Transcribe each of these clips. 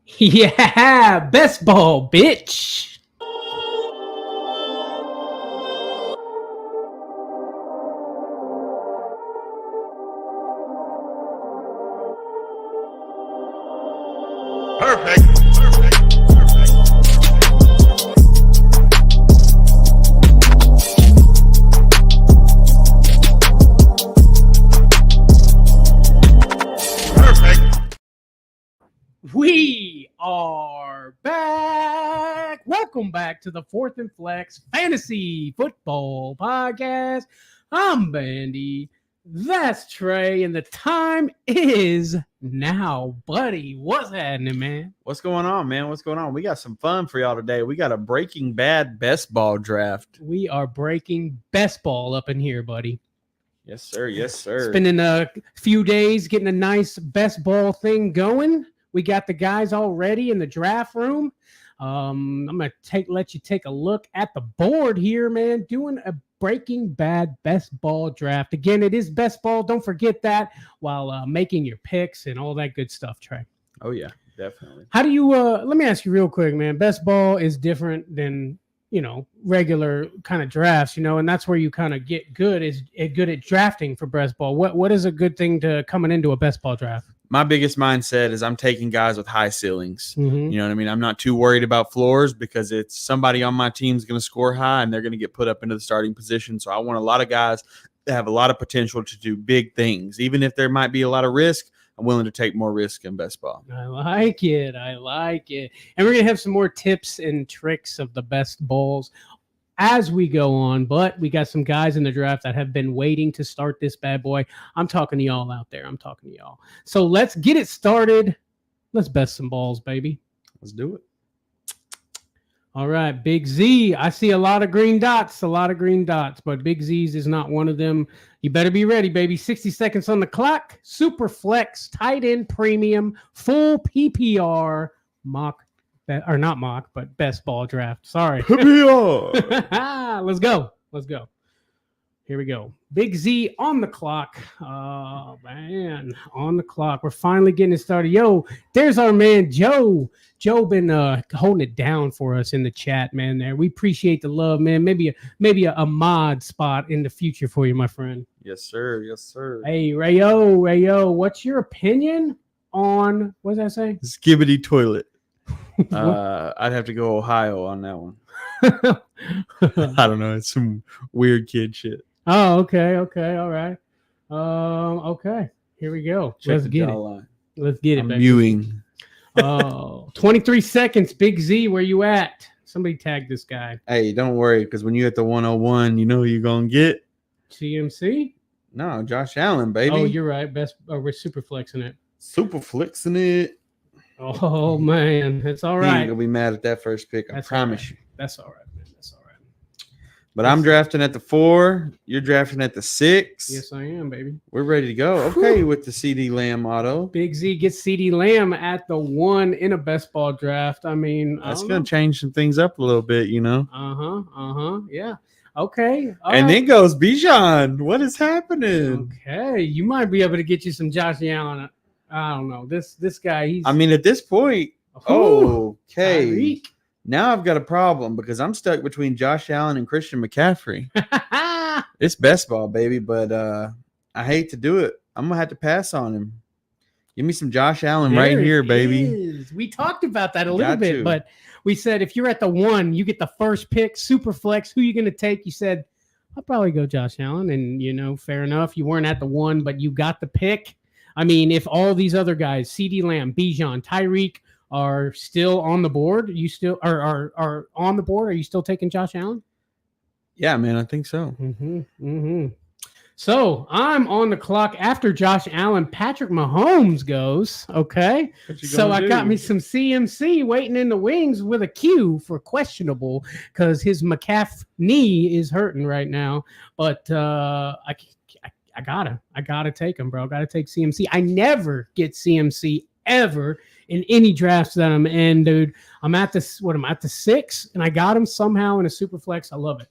Yeah, best ball, bitch. We are back. Welcome back to the Fourth and Flex Fantasy Football Podcast. I'm Bandy. That's Trey, and the time is now, buddy. What's happening, man? What's going on, man? What's going on? We got some fun for y'all today. We got a Breaking Bad best ball draft. We are breaking best ball up in here, buddy. Yes, sir. Yes, sir. Spending a few days getting a nice best ball thing going. We got the guys already in the draft room. I'm gonna let you take a look at the board here, man. Doing a Breaking Bad best ball draft. Again, it is best ball. Don't forget that while making your picks and all that good stuff, Trey. Oh yeah, definitely. How do you? Let me ask you real quick, man. Best ball is different than regular kind of drafts, and that's where you kind of get good at drafting for best ball. What is a good thing to coming into a best ball draft? My biggest mindset is I'm taking guys with high ceilings. Mm-hmm. You know what I mean? I'm not too worried about floors because it's somebody on my team is going to score high and they're going to get put up into the starting position. So I want a lot of guys that have a lot of potential to do big things. Even if there might be a lot of risk, I'm willing to take more risk in best ball. I like it. And we're going to have some more tips and tricks of the best balls as we go on, but we got some guys in the draft that have been waiting to start this bad boy. I'm talking to y'all out there. So let's get it started. Let's best some balls, baby. Let's do it. All right, Big Z. I see a lot of green dots, but Big Z's is not one of them. You better be ready, baby. 60 seconds on the clock. Super flex, tight end premium, full PPR, not mock, but best ball draft. Sorry. Let's go. Here we go. Big Z on the clock. Oh, man. On the clock. We're finally getting it started. Yo, there's our man, Joe. Joe been holding it down for us in the chat, man. There, we appreciate the love, man. Maybe a mod spot in the future for you, my friend. Yes, sir. Yes, sir. Hey, Rayo, what's your opinion on, what does that say? Skibbity toilet. I'd have to go Ohio on that one. I don't know. It's some weird kid shit. Oh, okay. All right. Okay. Here we go. Let's get it. I'm baby. viewing. 23 seconds. Big Z, where you at? Somebody tag this guy. Hey, don't worry, because when you at the 101, you know who you're gonna get. CMC? No, Josh Allen, baby. Oh, you're right. We're super flexing it. Super flexing it. Oh man, it's all right. You ain't gonna be mad at that first pick. I promise you. That's all right, man. That's all right. But I'm drafting at the 4. You're drafting at the 6. Yes, I am, baby. We're ready to go. Okay, with the CD Lamb auto. Big Z gets CD Lamb at the 1 in a best ball draft. I mean, that's gonna change some things up a little bit, Yeah. Okay. Then goes Bijan. What is happening? Okay, you might be able to get you some Josh Allen. I don't know. This guy. At this point. Okay. Tyreek. Now I've got a problem because I'm stuck between Josh Allen and Christian McCaffrey. It's best ball, baby, but I hate to do it. I'm gonna have to pass on him. Give me some Josh Allen right here, baby. We talked about that a little bit, but we said if you're at the 1, you get the first pick, super flex. Who are you gonna take? You said I'll probably go Josh Allen, and fair enough. You weren't at the 1, but you got the pick. I mean, if all these other guys, CD Lamb, Bijan, Tyreek, are still on the board, you still are on the board. Are you still taking Josh Allen? Yeah, man, I think so. So I'm on the clock after Josh Allen. Patrick Mahomes goes. Okay, so I got me some CMC waiting in the wings with a Q for questionable because his McCaff knee is hurting right now. But I gotta take him, bro. Gotta take CMC. I never get CMC ever in any drafts that I'm in, dude. I'm at the 6, and I got him somehow in a super flex. I love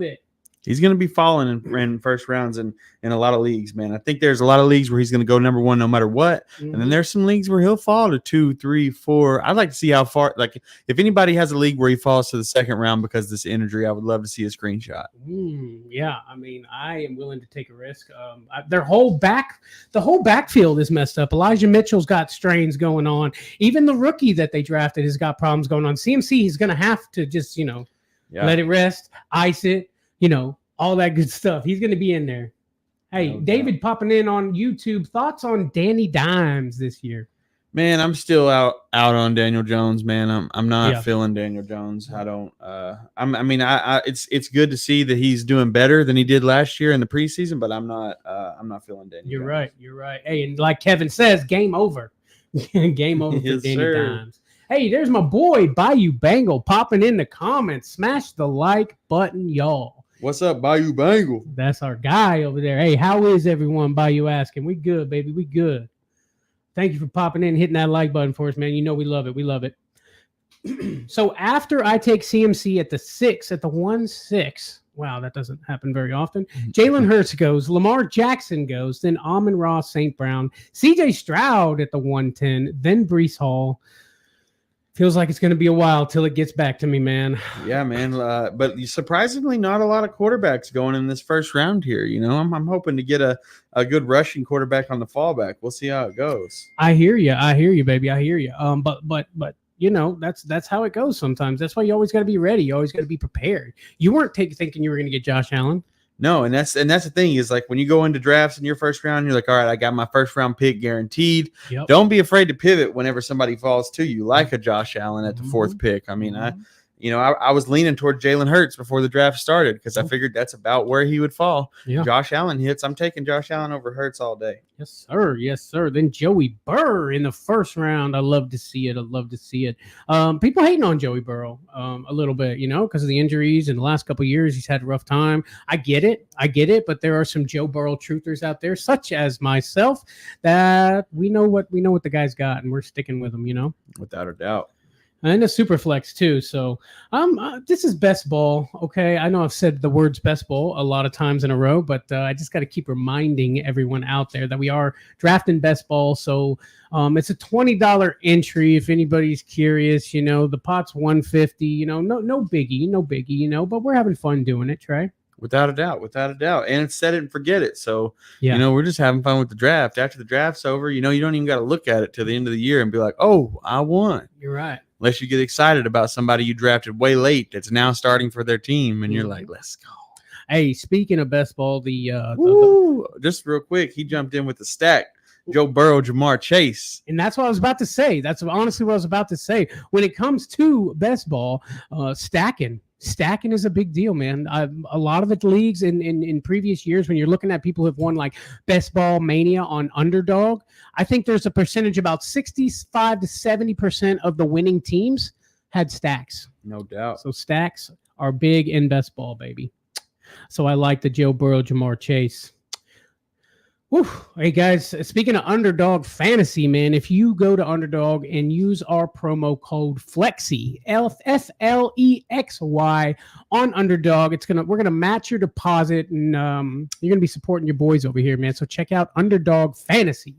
it. He's going to be falling in first rounds in a lot of leagues, man. I think there's a lot of leagues where he's going to go number 1 no matter what. Mm-hmm. And then there's some leagues where he'll fall to 2, 3, 4. I'd like to see how far, like if anybody has a league where he falls to the second round because of this injury, I would love to see a screenshot. Yeah, I mean, I am willing to take a risk. The whole backfield is messed up. Elijah Mitchell's got strains going on. Even the rookie that they drafted has got problems going on. CMC, he's going to have to just, let it rest, ice it, all that good stuff. He's going to be in there. Hey, no David popping in on YouTube. Thoughts on Danny Dimes this year? Man, I'm still out on Daniel Jones, man. I'm not feeling Daniel Jones. I don't. It's good to see that he's doing better than he did last year in the preseason, but I'm not feeling Daniel. You're right. Hey, and like Kevin says, game over. Game over for Danny Dimes. Hey, there's my boy Bayou Bangle popping in the comments. Smash the like button, y'all. What's up, Bayou Bangle? That's our guy over there. Hey, how is everyone? Bayou asking. We good, baby. We good. Thank you for popping in, hitting that like button for us, man. We love it. We love it. So after I take CMC at the 1-6, wow, that doesn't happen very often. Jalen Hurts goes, Lamar Jackson goes, then Amon-Ra St. Brown, CJ Stroud at the 110, then Breece Hall. Feels like it's going to be a while till it gets back to me, man. Yeah, man. But surprisingly, not a lot of quarterbacks going in this first round here. I'm hoping to get a good rushing quarterback on the fallback. We'll see how it goes. I hear you, baby. I hear you. But that's how it goes sometimes. That's why you always got to be ready. You always got to be prepared. You weren't thinking you were going to get Josh Allen. No, and that's the thing is like when you go into drafts in your first round, you're like, all right, I got my first round pick guaranteed. Yep. Don't be afraid to pivot whenever somebody falls to you, like a Josh Allen at the 4th pick. I mean, I was leaning toward Jalen Hurts before the draft started because I figured that's about where he would fall. Yeah. Josh Allen hits. I'm taking Josh Allen over Hurts all day. Yes, sir. Yes, sir. Then Joey Burr in the first round. I love to see it. People hating on Joey Burrow a little bit, because of the injuries in the last couple of years. He's had a rough time. I get it. But there are some Joe Burrow truthers out there, such as myself, that we know what the guy's got, and we're sticking with him. Without a doubt. And a super flex too. So this is best ball. Okay. I know I've said the words best ball a lot of times in a row, but I just got to keep reminding everyone out there that we are drafting best ball. So it's a $20 entry. If anybody's curious, the pot's $150, no biggie, but we're having fun doing it, Trey. Without a doubt. And it's set it and forget it. So, we're just having fun with the draft. After the draft's over, you don't even got to look at it till the end of the year and be like, oh, I won. You're right. Unless you get excited about somebody you drafted way late that's now starting for their team, and you're like, let's go. Hey, speaking of best ball, just real quick, he jumped in with the stack. Joe Burrow, Jamar Chase. And that's what I was about to say. That's honestly what I was about to say. When it comes to best ball, stacking is a big deal, man. A lot of the leagues in previous years, when you're looking at people who have won like Best Ball Mania on Underdog, I think there's a percentage about 65 to 70% of the winning teams had stacks. No doubt. So stacks are big in best ball, baby. So I like the Joe Burrow, Jamar Chase. Whew. Hey guys, speaking of Underdog Fantasy, man, if you go to Underdog and use our promo code FLEXY, FLEXY on Underdog, we're gonna match your deposit, and you're gonna be supporting your boys over here, man. So check out Underdog Fantasy.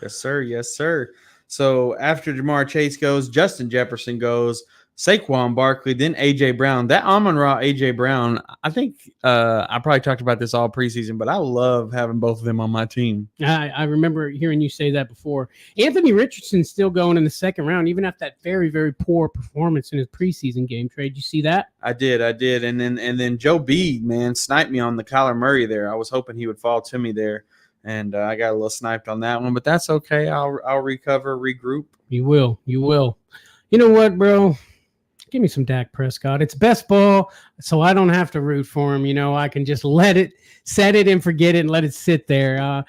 Yes, sir. So after Jamar Chase goes, Justin Jefferson goes, Saquon Barkley, then A.J. Brown. That Amon-Ra A.J. Brown, I think I probably talked about this all preseason, but I love having both of them on my team. I remember hearing you say that before. Anthony Richardson's still going in the second round, even after that very, very poor performance in his preseason game. Trey, did you see that? I did. And then Joe B, man, sniped me on the Kyler Murray there. I was hoping he would fall to me there, and I got a little sniped on that one, but that's okay. I'll recover, regroup. You will. You know what, bro? Give me some Dak Prescott. It's best ball, so I don't have to root for him. I can just set it and forget it and let it sit there.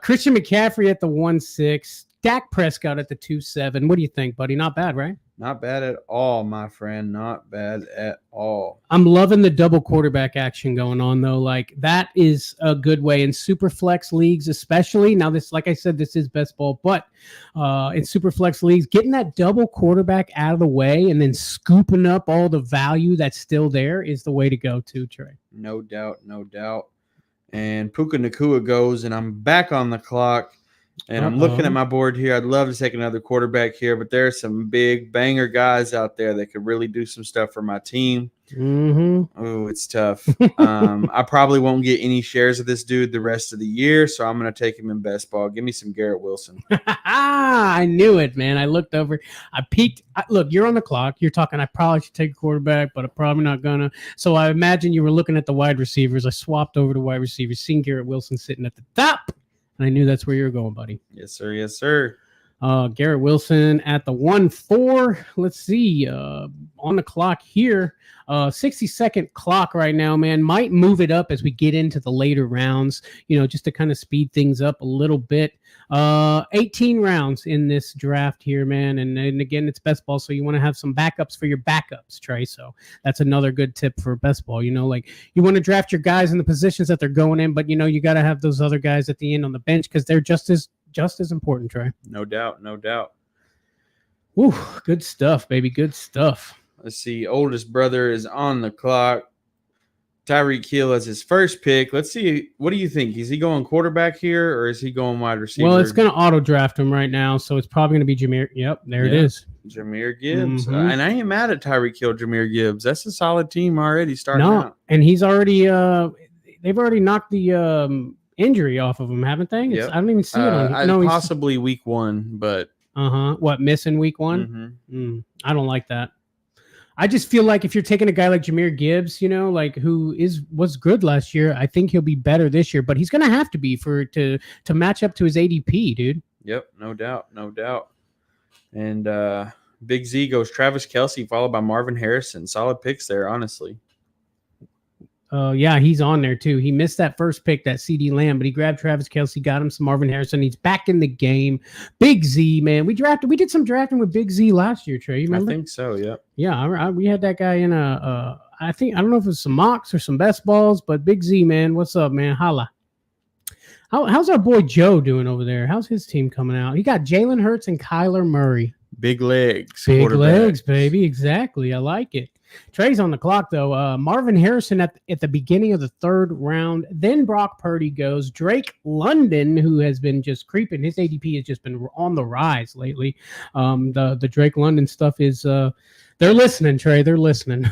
Christian McCaffrey at the 1-6. Dak Prescott at the 2.7. What do you think, buddy? Not bad, right? Not bad at all, my friend. Not bad at all. I'm loving the double quarterback action going on, though. Like, that is a good way in super flex leagues, especially. Now, this, like I said, this is best ball, but in super flex leagues, getting that double quarterback out of the way and then scooping up all the value that's still there is the way to go, too, Trey. No doubt, no doubt. And Puka Nacua goes, and I'm back on the clock. And I'm looking at my board here. I'd love to take another quarterback here, but there are some big banger guys out there that could really do some stuff for my team. Oh, it's tough. I probably won't get any shares of this dude the rest of the year, so I'm going to take him in best ball. Give me some Garrett Wilson. I knew it, man. I looked over. I peeked. Look, you're on the clock. You're talking, I probably should take a quarterback, but I'm probably not going to. So I imagine you were looking at the wide receivers. I swapped over to wide receivers, seen Garrett Wilson sitting at the top. And I knew that's where you were going, buddy. Yes, sir. Yes, sir. Garrett Wilson at the 1-4. Let's see. On the clock here. 60-second clock right now, man. Might move it up as we get into the later rounds, just to kind of speed things up a little bit. 18 rounds in this draft here, man. And again, it's best ball, so you want to have some backups for your backups, Trey. So that's another good tip for best ball. Like you want to draft your guys in the positions that they're going in, but you got to have those other guys at the end on the bench because they're just as important, Trey. No doubt, no doubt. Woo, good stuff, baby. Good stuff. Let's see. Oldest brother is on the clock. Tyreek Hill as his first pick. Let's see. What do you think? Is he going quarterback here or is he going wide receiver? Well, it's going to auto draft him right now, so it's probably going to be Jameer. Yep, there it is. Jahmyr Gibbs. And I ain't mad at Tyreek Hill, Jahmyr Gibbs. That's a solid team already starting out. And he's already they've already knocked the injury off of him, haven't they? Yep. I don't even see it on here. Possibly week 1, but what, missing week 1? I don't like that. I just feel like if you're taking a guy like Jahmyr Gibbs, like who was good last year, I think he'll be better this year, but he's going to have to be to match up to his ADP, dude. Yep, no doubt, no doubt. And Big Z goes Travis Kelce, followed by Marvin Harrison. Solid picks there, honestly. Yeah, he's on there too. He missed that first pick, that CD Lamb, but he grabbed Travis Kelce, got him some Marvin Harrison. He's back in the game. Big Z, man. We did some drafting with Big Z last year, Trey. You remember? I think so, yeah. Yeah, we had that guy in I don't know if it was some mocks or some best balls, but Big Z, man, what's up, man? Holla. How's our boy Joe doing over there? How's his team coming out? He got Jalen Hurts and Kyler Murray. Big legs. Big legs, baby. Exactly. I like it. Trey's on the clock, though. Marvin Harrison at the beginning of the 3rd round. Then Brock Purdy goes. Drake London, who has been just creeping. His ADP has just been on the rise lately. The Drake London stuff is they're listening, Trey. They're listening.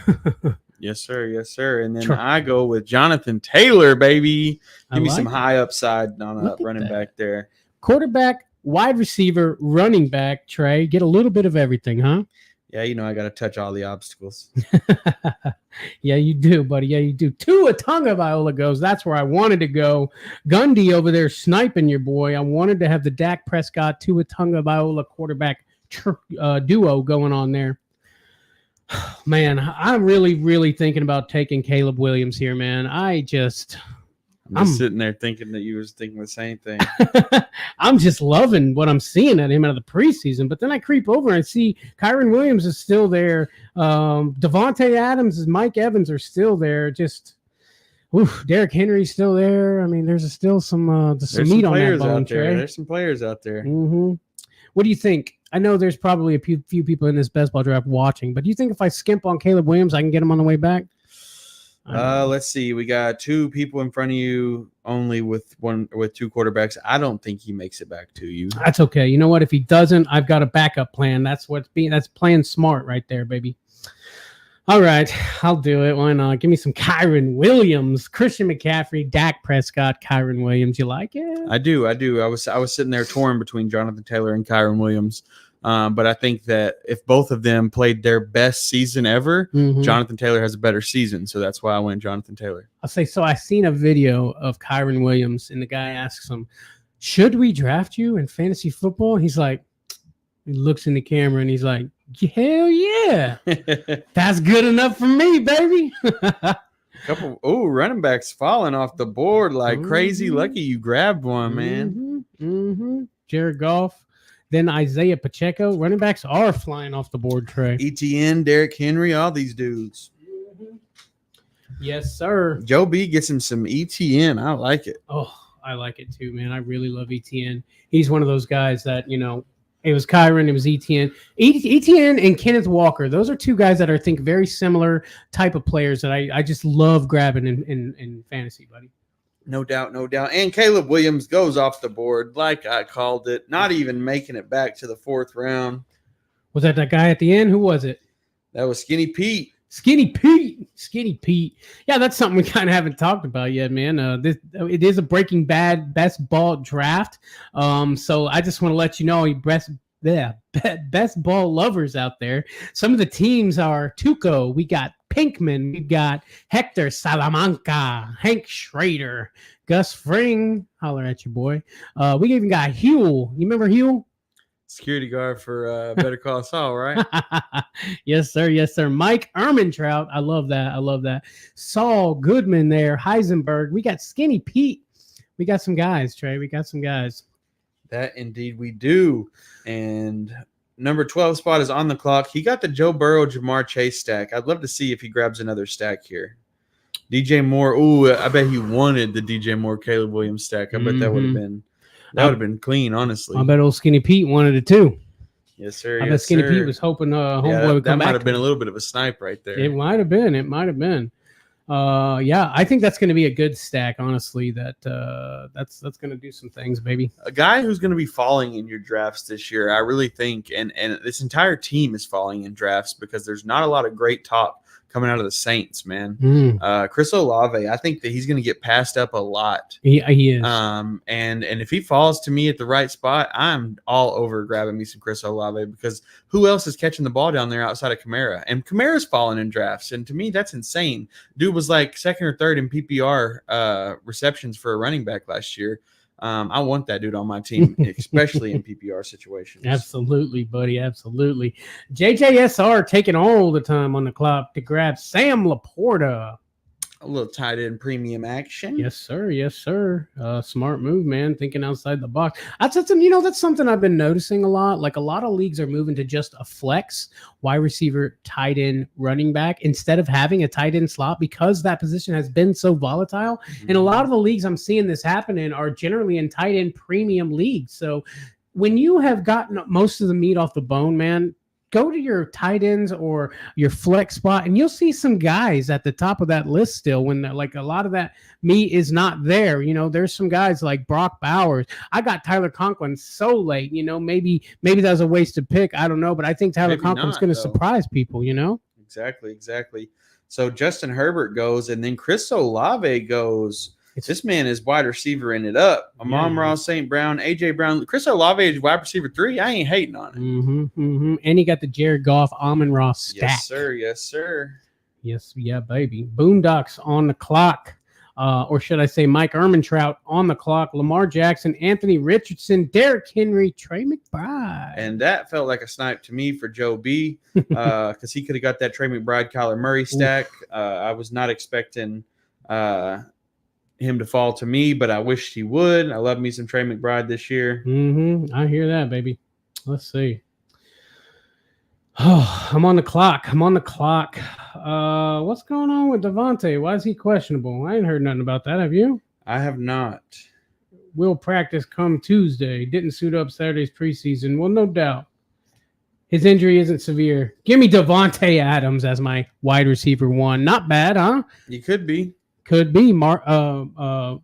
Yes, sir. Yes, sir. And then I go with Jonathan Taylor, baby. Give me some high upside on a running back there. Quarterback, wide receiver, running back, Trey. Get a little bit of everything, huh? Yeah, I got to touch all the obstacles. Yeah, you do, buddy. Yeah, you do. Tua Tagovailoa goes. That's where I wanted to go. Gundy over there sniping your boy. I wanted to have the Dak Prescott, Tua Tagovailoa quarterback duo going on there. Man, I'm really, really thinking about taking Caleb Williams here, man. I'm just sitting there thinking that you was thinking the same thing. I'm just loving what I'm seeing at him out of the preseason. But then I creep over and see Kyron Williams is still there. Devontae Adams and Mike Evans are still there. Just, Derrick Henry's still there. I mean, there's still some meat on that bone, Trey. There's some players out there. What do you think? I know there's probably a few people in this best ball draft watching, but do you think if I skimp on Caleb Williams, I can get him on the way back? Let's see. We got 2 people in front of you, only with 2 quarterbacks. I don't think he makes it back to you. That's okay. You know what? If he doesn't, I've got a backup plan. That's playing smart right there, baby. All right, I'll do it. Why not? Give me some Kyron Williams, Christian McCaffrey, Dak Prescott, Kyron Williams. You like it? I do. I was sitting there torn between Jonathan Taylor and Kyron Williams. But I think that if both of them played their best season ever, Jonathan Taylor has a better season. So that's why I went Jonathan Taylor. I'll say, so I seen a video of Kyron Williams, and the guy asks him, should we draft you in fantasy football? He's like, he looks in the camera and he's like, hell yeah. That's good enough for me, baby. Couple running backs falling off the board like crazy. Lucky you grabbed one, man. Jared Goff. then Isaiah Pacheco. Running backs are flying off the board, Trey. ETN, Derrick Henry, all these dudes. Yes, sir. Joe B gets him some ETN. I like it. Oh, I like it too, man. I really love ETN. He's one of those guys that, it was Kyron, it was ETN. ETN and Kenneth Walker, those are two guys that I think very similar type of players that I just love grabbing in fantasy, buddy. No doubt, no doubt. And Caleb Williams goes off the board like I called it, not even making it back to the 4th round. Was that guy at the end? Who was it? That was Skinny Pete. Skinny Pete. Yeah, that's something we kind of haven't talked about yet, man. It is a Breaking Bad best ball draft. So I just want to let you know, you best ball lovers out there. Some of the teams are Tuco. We got Pinkman. We've got Hector Salamanca, Hank Schrader, Gus Fring. Holler at your boy. We even got Huel. You remember Huel? Security guard for Better Call Saul, right? Yes, sir. Yes, sir. Mike Ehrmantraut. I love that. Saul Goodman there. Heisenberg. We got Skinny Pete. We got some guys, Trey. We got some guys. That indeed we do. And number 12 spot is on the clock. He got the Joe Burrow, Jamar Chase stack. I'd love to see if he grabs another stack here. DJ Moore. Ooh, I bet he wanted the DJ Moore, Caleb Williams stack. I bet that would have been. That would have been clean, honestly. I bet old Skinny Pete wanted it too. Yes, sir. I bet Skinny Pete was hoping homeboy would come back. That might have been a little bit of a snipe right there. It might have been. Yeah, I think that's going to be a good stack, honestly. That's going to do some things, baby. A guy who's going to be falling in your drafts this year, I really think, and this entire team is falling in drafts because there's not a lot of great talk coming out of the Saints, man. Chris Olave, I think that he's going to get passed up a lot. He is. And if he falls to me at the right spot, I'm all over grabbing me some Chris Olave because who else is catching the ball down there outside of Kamara? And Kamara's falling in drafts, and to me, that's insane. Dude was like 2nd or 3rd in PPR receptions for a running back last year. I want that dude on my team, especially in PPR situations. Absolutely, buddy. Absolutely. JJSR taking all the time on the clock to grab Sam Laporta. A little tight end premium action. Yes, sir. Yes, sir. Smart move, man. Thinking outside the box. That's something I've been noticing a lot. Like a lot of leagues are moving to just a flex wide receiver, tight end, running back instead of having a tight end slot because that position has been so volatile. Mm-hmm. And a lot of the leagues I'm seeing this happen in are generally in tight end premium leagues. So when you have gotten most of the meat off the bone, man, go to your tight ends or your flex spot, and you'll see some guys at the top of that list still when like a lot of that meat is not there. There's some guys like Brock Bowers. I got Tyler Conklin so late, maybe that was a wasted pick. I don't know, but I think Tyler Conklin's going to surprise people, Exactly. So Justin Herbert goes, and then Chris Olave goes. This man is wide receiver in it up. Amon-Ra St. Brown, A.J. Brown. Chris Olave is wide receiver 3. I ain't hating on it. And he got the Jared Goff, Amon-Ra stack. Yes, sir. Yes, sir. Yes, yeah, baby. Boondocks on the clock. Or should I say Mike Ehrmantraut on the clock. Lamar Jackson, Anthony Richardson, Derrick Henry, Trey McBride. And that felt like a snipe to me for Joe B. Because he could have got that Trey McBride, Kyler Murray stack. I was not expecting him to fall to me, but I wished he would. I love me some Trey McBride this year. I hear that, baby. Let's see. Oh, I'm on the clock. What's going on with Devontae? Why is he questionable? I ain't heard nothing about that. Have you? I have not. Will practice come Tuesday. Didn't suit up Saturday's preseason. Well, no doubt. His injury isn't severe. Give me Devontae Adams as my wide receiver 1. Not bad, huh? You could be. Could be Gardner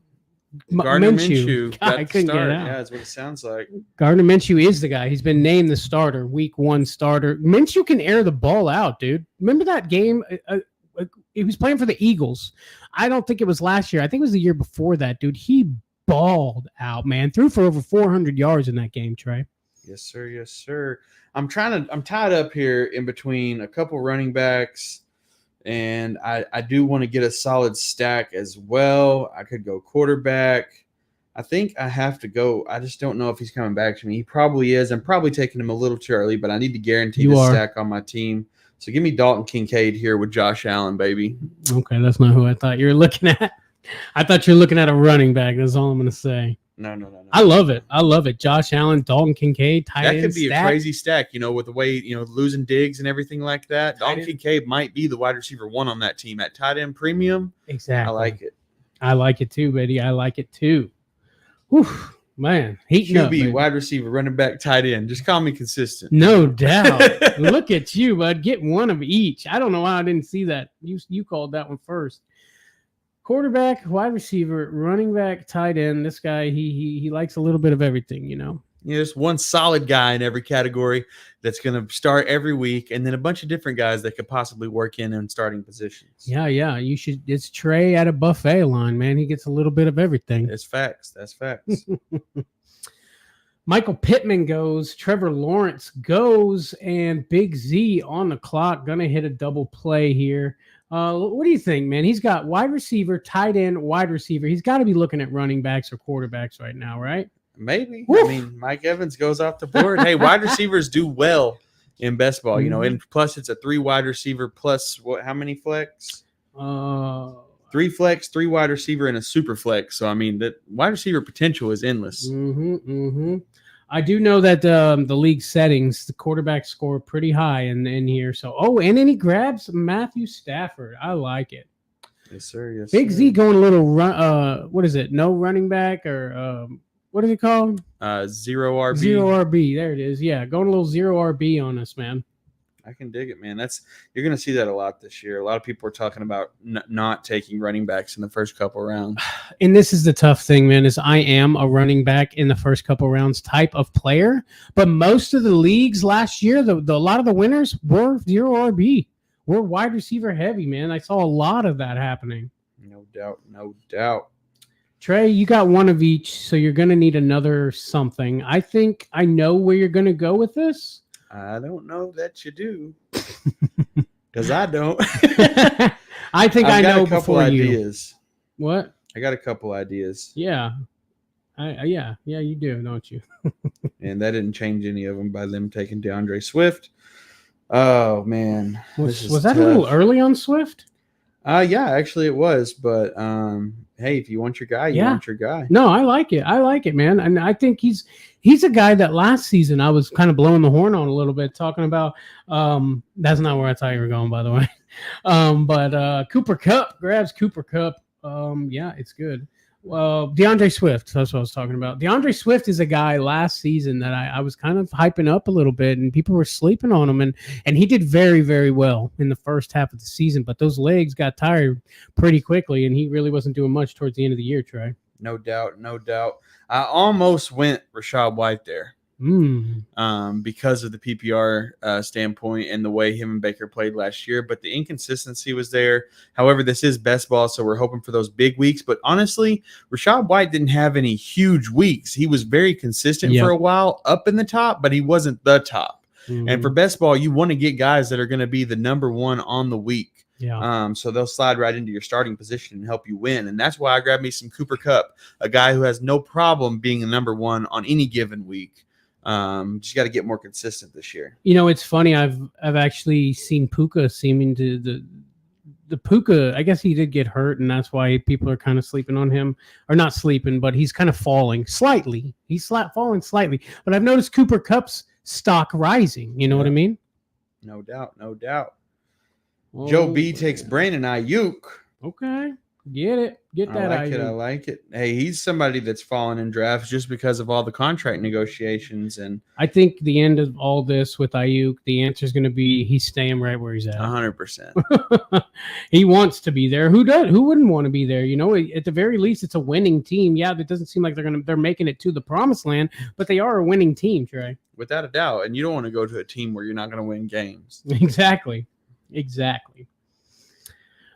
Minshew. God, I couldn't get it out. Yeah, that's what it sounds like. Gardner Minshew is the guy. He's been named the starter, week 1 starter. Minshew can air the ball out, dude. Remember that game? He was playing for the Eagles. I don't think it was last year. I think it was the year before that, dude. He balled out, man. Threw for over 400 yards in that game, Trey. Yes, sir. Yes, sir. I'm tied up here in between a couple running backs. And I do want to get a solid stack as well. I could go quarterback. I think I have to go. I just don't know if he's coming back to me. He probably is. I'm probably taking him a little too early, but I need to guarantee the stack on my team. So give me Dalton Kincaid here with Josh Allen, baby. Okay, that's not who I thought you were looking at. I thought you were looking at a running back. That's all I'm going to say. No. I love it. I love it. Josh Allen, Dalton Kincaid, tight That end could be stack. a crazy stack, with the way, losing Diggs and everything like that. Tight Dalton end. Kincaid might be the wide receiver 1 on that team at tight end premium. Exactly. I like it. I like it too, Betty. I like it too. Whew, man, heating up, QB, baby. wide receiver, running back, tight end. Just call me consistent. No doubt. Look at you, bud. Get one of each. I don't know why I didn't see that. You called that one first. Quarterback, wide receiver, running back, tight end. This guy, he likes a little bit of everything, There's one solid guy in every category that's going to start every week, and then a bunch of different guys that could possibly work in starting positions. Yeah. You should. It's Trey at a buffet line, man. He gets a little bit of everything. That's facts. That's facts. Michael Pittman goes, Trevor Lawrence goes, and Big Z on the clock. Gonna hit a double play here. What do you think, man? He's got wide receiver, tight end, wide receiver. He's got to be looking at running backs or quarterbacks right now, right? Maybe. Woof. I mean, Mike Evans goes off the board. Hey, wide receivers do well in best ball, and plus it's a 3 wide receiver plus what? How many flex? 3 flex, 3 wide receiver, and a super flex. So I mean, that wide receiver potential is endless. I do know that the league settings, the quarterback score pretty high in here. So, and then he grabs Matthew Stafford. I like it. Yes, sir. Yes, Big sir. Z going a little run. What is it? No running back or what is it called? 0 RB. 0 RB. There it is. Yeah, going a little 0 RB on us, man. I can dig it, man. You're going to see that a lot this year. A lot of people are talking about not taking running backs in the first couple rounds. And this is the tough thing, man, is I am a running back in the first couple rounds type of player. But most of the leagues last year, a lot of the winners were 0 RB. We're wide receiver heavy, man. I saw a lot of that happening. No doubt. Trey, you got one of each, so you're going to need another something. I think I know where you're going to go with this. I don't know that you do, because I don't. I think I know a couple before ideas. You. What? I got a couple ideas. Yeah. Yeah, you do, don't you? And that didn't change any of them by them taking DeAndre Swift. Oh, man. Was that tough. A little early on Swift? Yeah, actually it was. But, hey, if you want your guy, you want your guy. No, I like it, man. And I think he's a guy that last season I was kind of blowing the horn on a little bit, talking about that's not where I thought you were going, by the way. But Cooper Kupp grabs Cooper Kupp. Yeah, it's good. DeAndre Swift, that's what I was talking about. DeAndre Swift is a guy last season that I was kind of hyping up a little bit, and people were sleeping on him, and he did very, very well in the first half of the season, but those legs got tired pretty quickly, and he really wasn't doing much towards the end of the year, Trey. No doubt. I almost went Rachaad White there. Because of the PPR standpoint and the way him and Baker played last year, but the inconsistency was there. However, this is best ball, so we're hoping for those big weeks. But honestly, Rachaad White didn't have any huge weeks. He was very consistent for a while up in the top, but he wasn't the top. And for best ball, you want to get guys that are going to be the number 1 on the week. Yeah. So they'll slide right into your starting position and help you win. And that's why I grabbed me some Cooper Kupp, a guy who has no problem being a number 1 on any given week. Just got to get more consistent this year. It's funny. I've actually seen Puka seeming to the Puka. I guess he did get hurt, and that's why people are kind of sleeping on him, or not sleeping, but he's kind of falling slightly. He's falling slightly, but I've noticed Cooper Kupp's stock rising. You know what I mean? No doubt. Oh, Joe B takes Brandon Ayuk. Okay. Get it. Get that idea. I like it. Hey, he's somebody that's fallen in drafts just because of all the contract negotiations. And I think the end of all this with Ayuk, the answer is going to be he's staying right where he's at. 100%. He wants to be there. Who wouldn't want to be there? At the very least, it's a winning team. Yeah, it doesn't seem like they're making it to the promised land, but they are a winning team, Trey. Without a doubt. And you don't want to go to a team where you're not going to win games. Exactly.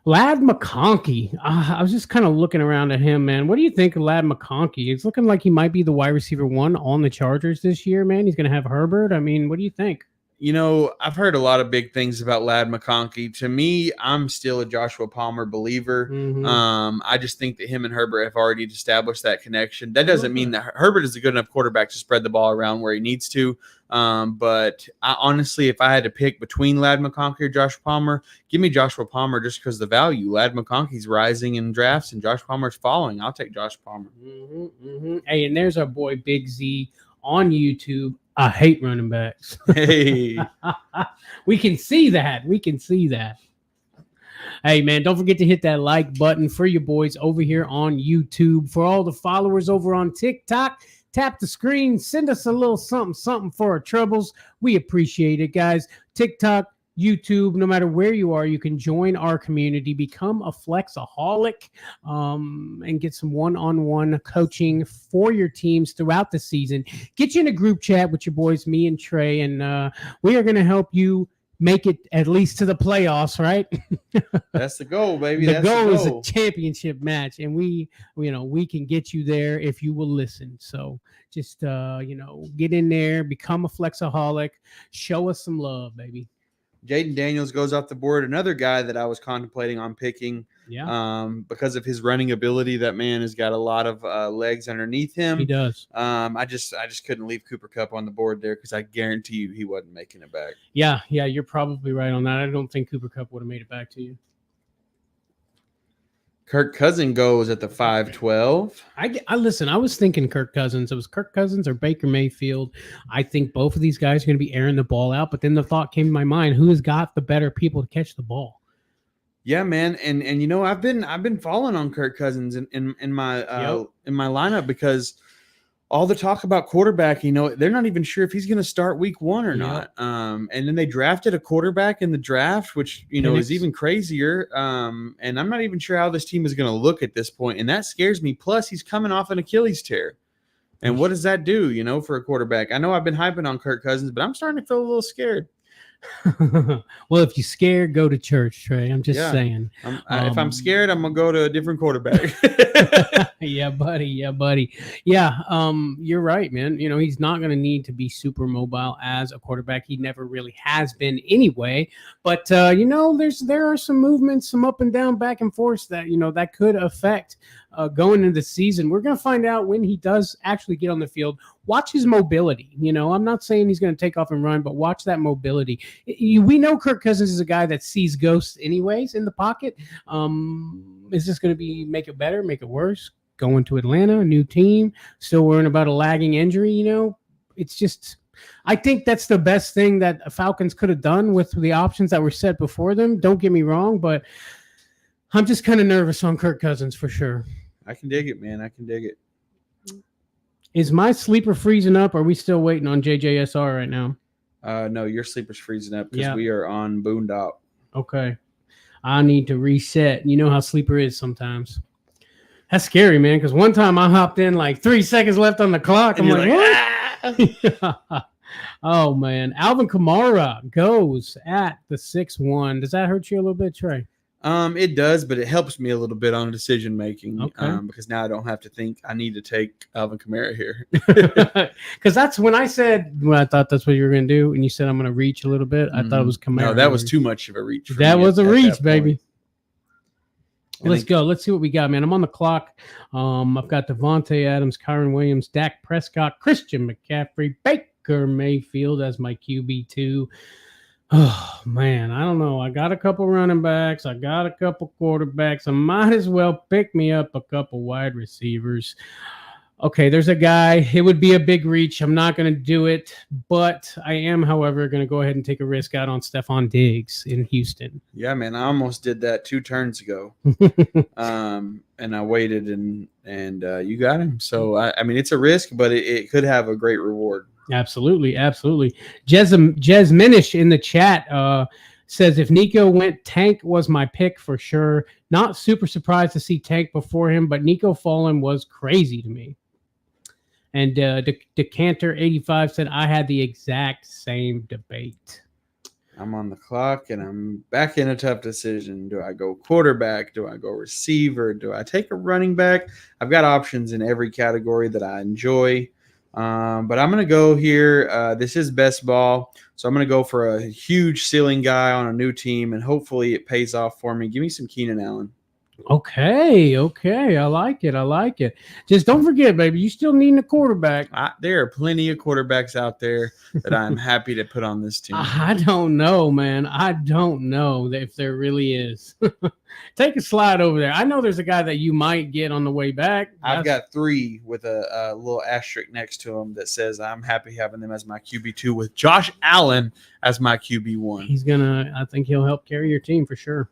Ladd McConkey. I was just kind of looking around at him, man. What do you think of Ladd McConkey? It's looking like he might be the wide receiver 1 on the Chargers this year, man. He's going to have Herbert. I mean, what do you think? I've heard a lot of big things about Ladd McConkey. To me, I'm still a Joshua Palmer believer. I just think that him and Herbert have already established that connection. That doesn't mean that Herbert is a good enough quarterback to spread the ball around where he needs to. But I, honestly, if I had to pick between Ladd McConkey or Joshua Palmer, give me Joshua Palmer just because the value. Ladd McConkey's rising in drafts and Josh Palmer's falling. I'll take Josh Palmer. Hey, and there's our boy Big Z on YouTube. I hate running backs. Hey, we can see that. Hey, man, don't forget to hit that like button for your boys over here on YouTube. For all the followers over on TikTok, tap the screen. Send us a little something for our troubles. We appreciate it, guys. TikTok, YouTube, no matter where you are, you can join our community, become a flexaholic, and get some one-on-one coaching for your teams throughout the season. Get you in a group chat with your boys, me and Trey, and we are going to help you make it at least to the playoffs, right? That's the goal, baby. The goal is a championship match, and we can get you there if you will listen. So just get in there, become a flexaholic, show us some love, baby. Jaden Daniels goes off the board. Another guy that I was contemplating on picking. Yeah. Because of his running ability, that man has got a lot of legs underneath him. He does. I just couldn't leave Cooper Kupp on the board there because I guarantee you he wasn't making it back. Yeah, you're probably right on that. I don't think Cooper Kupp would have made it back to you. Kirk Cousins goes at the 5-12. I listen. I was thinking Kirk Cousins. It was Kirk Cousins or Baker Mayfield. I think both of these guys are going to be airing the ball out. But then the thought came to my mind: who has got the better people to catch the ball? Yeah, man, and I've been falling on Kirk Cousins in my lineup because all the talk about quarterback, they're not even sure if he's going to start week 1 or not. And then they drafted a quarterback in the draft, which, is even crazier. And I'm not even sure how this team is going to look at this point. And that scares me. Plus, he's coming off an Achilles tear. And what does that do, for a quarterback? I know I've been hyping on Kirk Cousins, but I'm starting to feel a little scared. Well, if you're scared, go to church, Trey. I'm just saying. If I'm scared, I'm gonna go to a different quarterback. Yeah, buddy. Yeah, you're right, man. He's not gonna need to be super mobile as a quarterback. He never really has been anyway. But there are some movements, some up and down, back and forth that that could affect going into the season. We're gonna find out when he does actually get on the field. Watch his mobility. I'm not saying he's going to take off and run, but watch that mobility. We know Kirk Cousins is a guy that sees ghosts anyways in the pocket. Is this going to make it better, make it worse? Going to Atlanta, a new team, still worrying about a lagging injury, It's just, I think that's the best thing that Falcons could have done with the options that were set before them. Don't get me wrong, but I'm just kind of nervous on Kirk Cousins for sure. I can dig it, man. I can dig it. Is my sleeper freezing up? Or are we still waiting on JJSR right now? No, your sleeper's freezing up because we are on Boondock. Okay. I need to reset. You know how sleeper is sometimes. That's scary, man, because one time I hopped in like 3 seconds left on the clock. I'm like, what? Oh, man. Alvin Kamara goes at the 6-1. Does that hurt you a little bit, Trey? It does, but it helps me a little bit on decision making. Okay. Because now I don't have to think I need to take Alvin Kamara here. Because that's when I thought that's what you were going to do, and you said I'm going to reach a little bit. I thought it was Kamara. No, that was too much of a reach. That was a reach, baby. Let's go. Let's see what we got, man. I'm on the clock. I've got Devontae Adams, Kyron Williams, Dak Prescott, Christian McCaffrey, Baker Mayfield as my QB2. Oh, man, I don't know. I got a couple running backs. I got a couple quarterbacks. I might as well pick me up a couple wide receivers. Okay, there's a guy. It would be a big reach. I'm not going to do it, but I am, however, going to go ahead and take a risk out on Stephon Diggs in Houston. Yeah, man, I almost did that 2 turns ago. And I waited, and you got him. So, I mean, it's a risk, but it could have a great reward. Absolutely. Jez Minish in the chat says, if Nico went, Tank was my pick for sure. Not super surprised to see Tank before him, but Nico falling was crazy to me. And Decanter 85 said, I had the exact same debate. I'm on the clock, and I'm back in a tough decision. Do I go quarterback? Do I go receiver? Do I take a running back? I've got options in every category that I enjoy. But I'm going to go here. This is best ball. So I'm going to go for a huge ceiling guy on a new team, and hopefully it pays off for me. Give me some Keenan Allen. Okay. I like it. Just don't forget, baby, you still need a quarterback. There are plenty of quarterbacks out there that I'm happy to put on this team. I don't know, man. I don't know if there really is. Take a slide over there. I know there's a guy that you might get on the way back. I've got 3 with a little asterisk next to them that says I'm happy having them as my QB2 with Josh Allen as my QB1. I think he'll help carry your team for sure.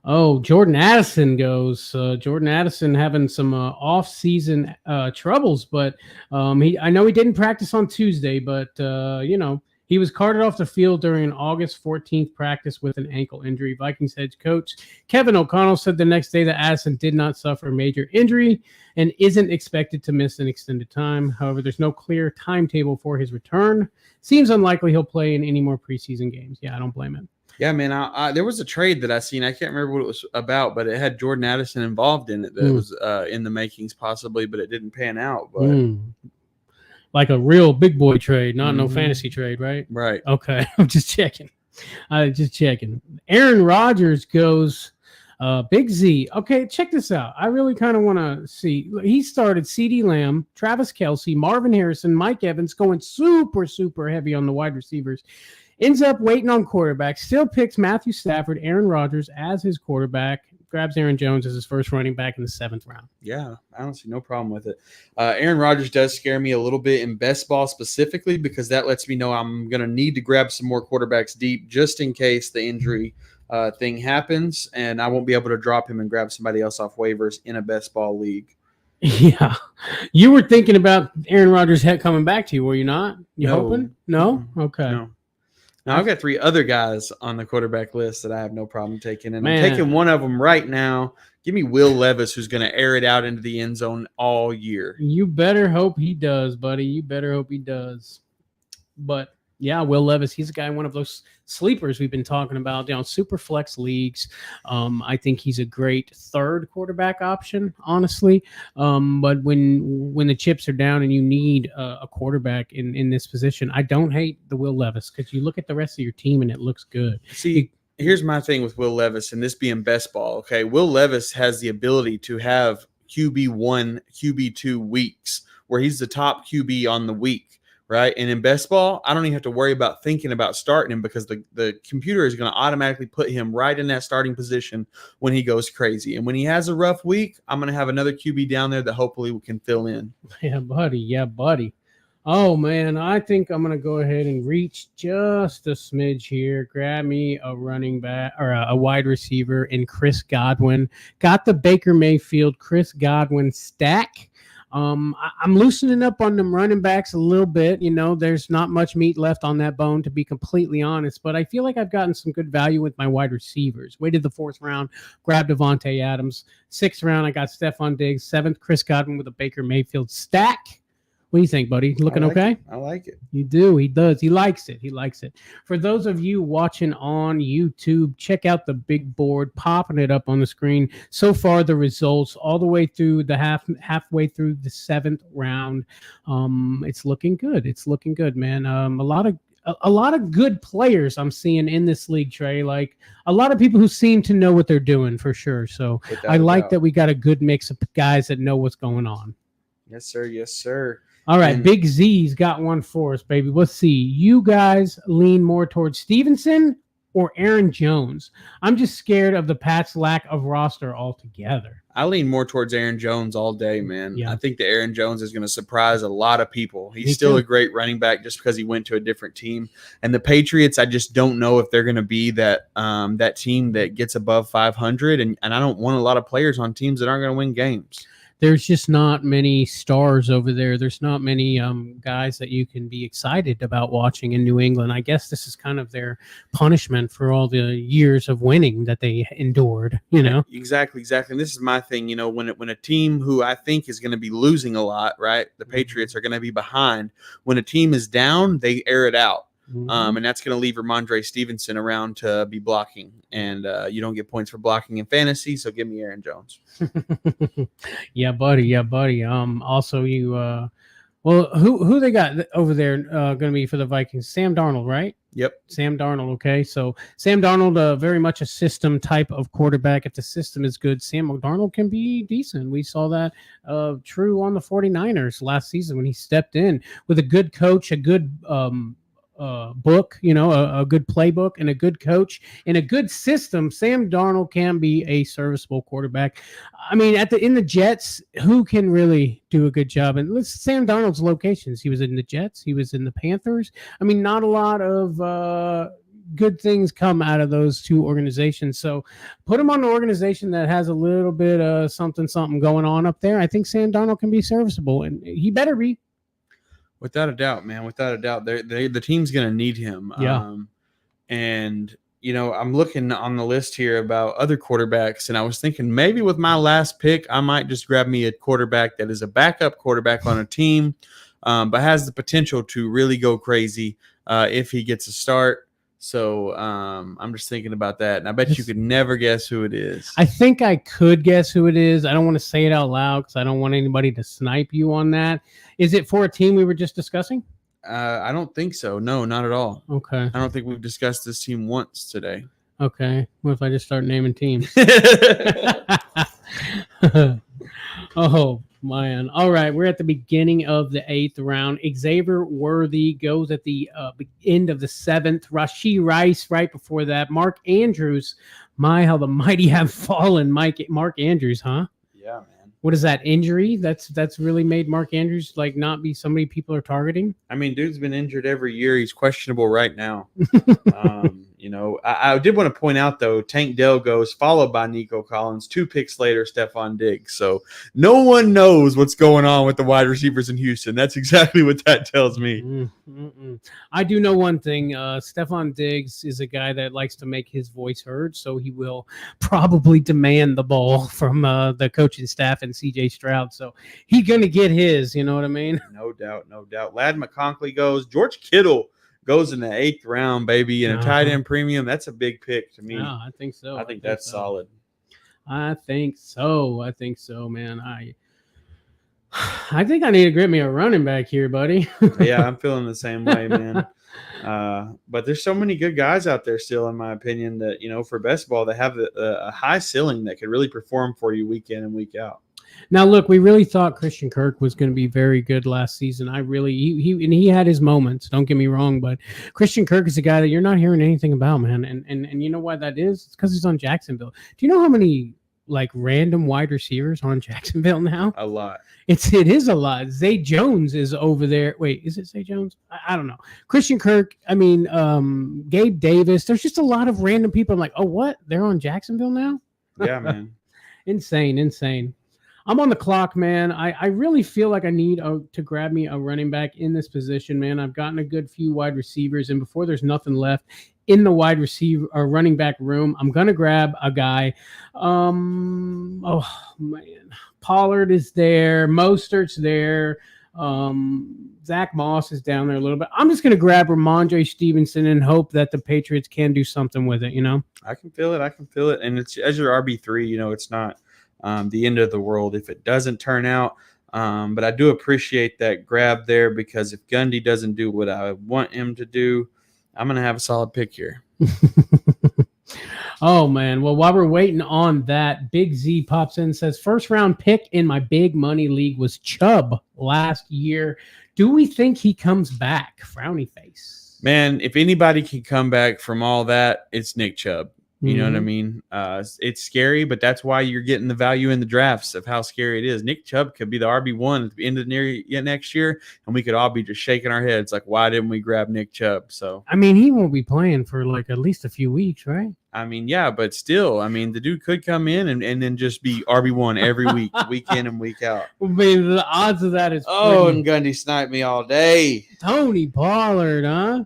Oh, Jordan Addison goes. Jordan Addison having some off-season troubles, but I know he didn't practice on Tuesday, but he was carted off the field during an August 14th practice with an ankle injury. Vikings head coach Kevin O'Connell said the next day that Addison did not suffer a major injury and isn't expected to miss an extended time. However, there's no clear timetable for his return. Seems unlikely he'll play in any more preseason games. Yeah, I don't blame him. Yeah, man. There was a trade that I seen. I can't remember what it was about, but it had Jordan Addison involved in it. That was in the makings, possibly, but it didn't pan out. But like a real big boy trade, not no fantasy trade, right? Right. Okay, I'm just checking. Aaron Rodgers goes. Big Z. Okay, check this out. I really kind of want to see. He started CeeDee Lamb, Travis Kelce, Marvin Harrison, Mike Evans, going super heavy on the wide receivers. Ends up waiting on quarterback. Still picks Matthew Stafford, Aaron Rodgers as his quarterback. Grabs Aaron Jones as his first running back in the 7th round. Yeah, I don't see no problem with it. Aaron Rodgers does scare me a little bit in best ball specifically because that lets me know I'm going to need to grab some more quarterbacks deep just in case the injury thing happens, and I won't be able to drop him and grab somebody else off waivers in a best ball league. Yeah. You were thinking about Aaron Rodgers coming back to you, were you not? Hoping? No? Okay. No. Now, I've got 3 other guys on the quarterback list that I have no problem taking, and I'm taking one of them right now. Give me Will Levis, who's going to air it out into the end zone all year. You better hope he does, buddy. You better hope he does. But, yeah, Will Levis, he's a guy, one of those sleepers we've been talking about down super flex leagues. I think he's a great 3rd quarterback option, honestly. But when the chips are down and you need a quarterback in this position, I don't hate the Will Levis because you look at the rest of your team and it looks good. See, here's my thing with Will Levis, and this being best ball. Okay, Will Levis has the ability to have QB1, QB2 weeks where he's the top QB on the week. Right. And in best ball, I don't even have to worry about thinking about starting him because the computer is going to automatically put him right in that starting position when he goes crazy. And when he has a rough week, I'm going to have another QB down there that hopefully we can fill in. Yeah, buddy. Oh, man, I think I'm going to go ahead and reach just a smidge here. Grab me a running back or a wide receiver in Chris Godwin. Got the Baker Mayfield, Chris Godwin stack. I'm loosening up on them running backs a little bit. There's not much meat left on that bone, to be completely honest. But I feel like I've gotten some good value with my wide receivers. Waited the 4th round, grabbed Devontae Adams. 6th round, I got Stephon Diggs. 7th, Chris Godwin with a Baker Mayfield stack. What do you think, buddy? Looking okay? I like it. You do. He does. He likes it. For those of you watching on YouTube, check out the big board, popping it up on the screen. So far, the results all the way through the halfway through the 7th round. It's looking good. It's looking good, man. A lot of good players I'm seeing in this league, Trey. Like a lot of people who seem to know what they're doing for sure. So I like that we got a good mix of guys that know what's going on. Yes, sir. Yes, sir. All right, Big Z's got one for us, baby. Let's see. You guys lean more towards Stevenson or Aaron Jones? I'm just scared of the Pats' lack of roster altogether. I lean more towards Aaron Jones all day, man. Yeah. I think that Aaron Jones is going to surprise a lot of people. He's still a great running back just because he went to a different team. And the Patriots, I just don't know if they're going to be that team that gets above 500. And I don't want a lot of players on teams that aren't going to win games. There's just not many stars over there. There's not many guys that you can be excited about watching in New England. I guess this is kind of their punishment for all the years of winning that they endured, Exactly. And this is my thing, when a team who I think is going to be losing a lot, right? The Patriots are going to be behind. When a team is down, they air it out. And that's going to leave Ramondre Stevenson around to be blocking. And you don't get points for blocking in fantasy, so give me Aaron Jones. Yeah, buddy. Also, you Well, who they got over there going to be for the Vikings? Sam Darnold, right? Yep. Sam Darnold. Okay, so Sam Darnold, very much a system type of quarterback. If the system is good, Sam Darnold can be decent. We saw that true on the 49ers last season when he stepped in with a good coach, a good book, a good playbook, and a good coach and a good system. Sam Darnold can be a serviceable quarterback. I mean, in the Jets, who can really do a good job? And let's Sam Darnold's locations. He was in the Jets. He was in the Panthers. I mean, not a lot of good things come out of those two organizations. So put him on an organization that has a little bit of something going on up there. I think Sam Darnold can be serviceable, and he better be. Without a doubt, man. Without a doubt, the team's going to need him. Yeah. And I'm looking on the list here about other quarterbacks, and I was thinking maybe with my last pick, I might just grab me a quarterback that is a backup quarterback on a team, but has the potential to really go crazy if he gets a start. So I'm just thinking about that, and I bet you could never guess who it is. I think I could guess who it is. I don't want to say it out loud because I don't want anybody to snipe you on that. Is it for a team we were just discussing? I don't think so. No, not at all. Okay. I don't think we've discussed this team once today. Okay. What if I just start naming teams? Oh, man. All right. We're at the beginning of the 8th round. Xavier Worthy goes at the end of the 7th. Rashee Rice right before that. Mark Andrews. My, how the mighty have fallen. Mark Andrews, huh? Yeah, man. What is that, injury? That's really made Mark Andrews not be somebody people are targeting? I mean, dude's been injured every year. He's questionable right now. I did want to point out, though, Tank Dell goes, followed by Nico Collins. 2 picks later, Stephon Diggs. So no one knows what's going on with the wide receivers in Houston. That's exactly what that tells me. I do know one thing. Stephon Diggs is a guy that likes to make his voice heard, so he will probably demand the ball from the coaching staff and C.J. Stroud. So he's going to get his, you know what I mean? No doubt, no doubt. Ladd McConkey goes. George Kittle goes in the 8th round, baby, and a tight end premium. That's a big pick to me. Yeah, I think so. I think that's solid. I think so, man. I think I need to get me a running back here, buddy. Yeah, I'm feeling the same way, man. But there's so many good guys out there still, in my opinion, that, for best ball, they have a high ceiling that could really perform for you week in and week out. Now, look, we really thought Christian Kirk was going to be very good last season. He had his moments. Don't get me wrong, but Christian Kirk is a guy that you're not hearing anything about, man. And you know why that is? It's because he's on Jacksonville. Do you know how many random wide receivers on Jacksonville now? A lot. It is a lot. Zay Jones is over there. Wait, is it Zay Jones? I don't know. Christian Kirk. I mean, Gabe Davis. There's just a lot of random people. I'm like, oh, what? They're on Jacksonville now? Yeah, man. Insane. I'm on the clock, man. I really feel like I need to grab me a running back in this position, man. I've gotten a good few wide receivers, and before there's nothing left in the wide receiver or running back room, I'm gonna grab a guy. Oh man, Pollard is there, Mostert's there, Zach Moss is down there a little bit. I'm just gonna grab Ramondre Stevenson and hope that the Patriots can do something with it. I can feel it, and it's as your RB3. It's not the end of the world if it doesn't turn out. But I do appreciate that grab there, because if Gundy doesn't do what I want him to do, I'm going to have a solid pick here. Oh, man. Well, while we're waiting on that, Big Z pops in and says, first round pick in my big money league was Chubb last year. Do we think he comes back? Frowny face. Man, if anybody can come back from all that, it's Nick Chubb. You know what I mean? It's scary, but that's why you're getting the value in the drafts of how scary it is. Nick Chubb could be the RB1 at the end of next year, and we could all be just shaking our heads like, why didn't we grab Nick Chubb? So, I mean, he won't be playing for at least a few weeks, right? I mean, yeah, but still, I mean, the dude could come in and then just be RB1 every week, week in and week out. I mean, the odds of that is and Gundy sniped me all day. Tony Pollard, huh?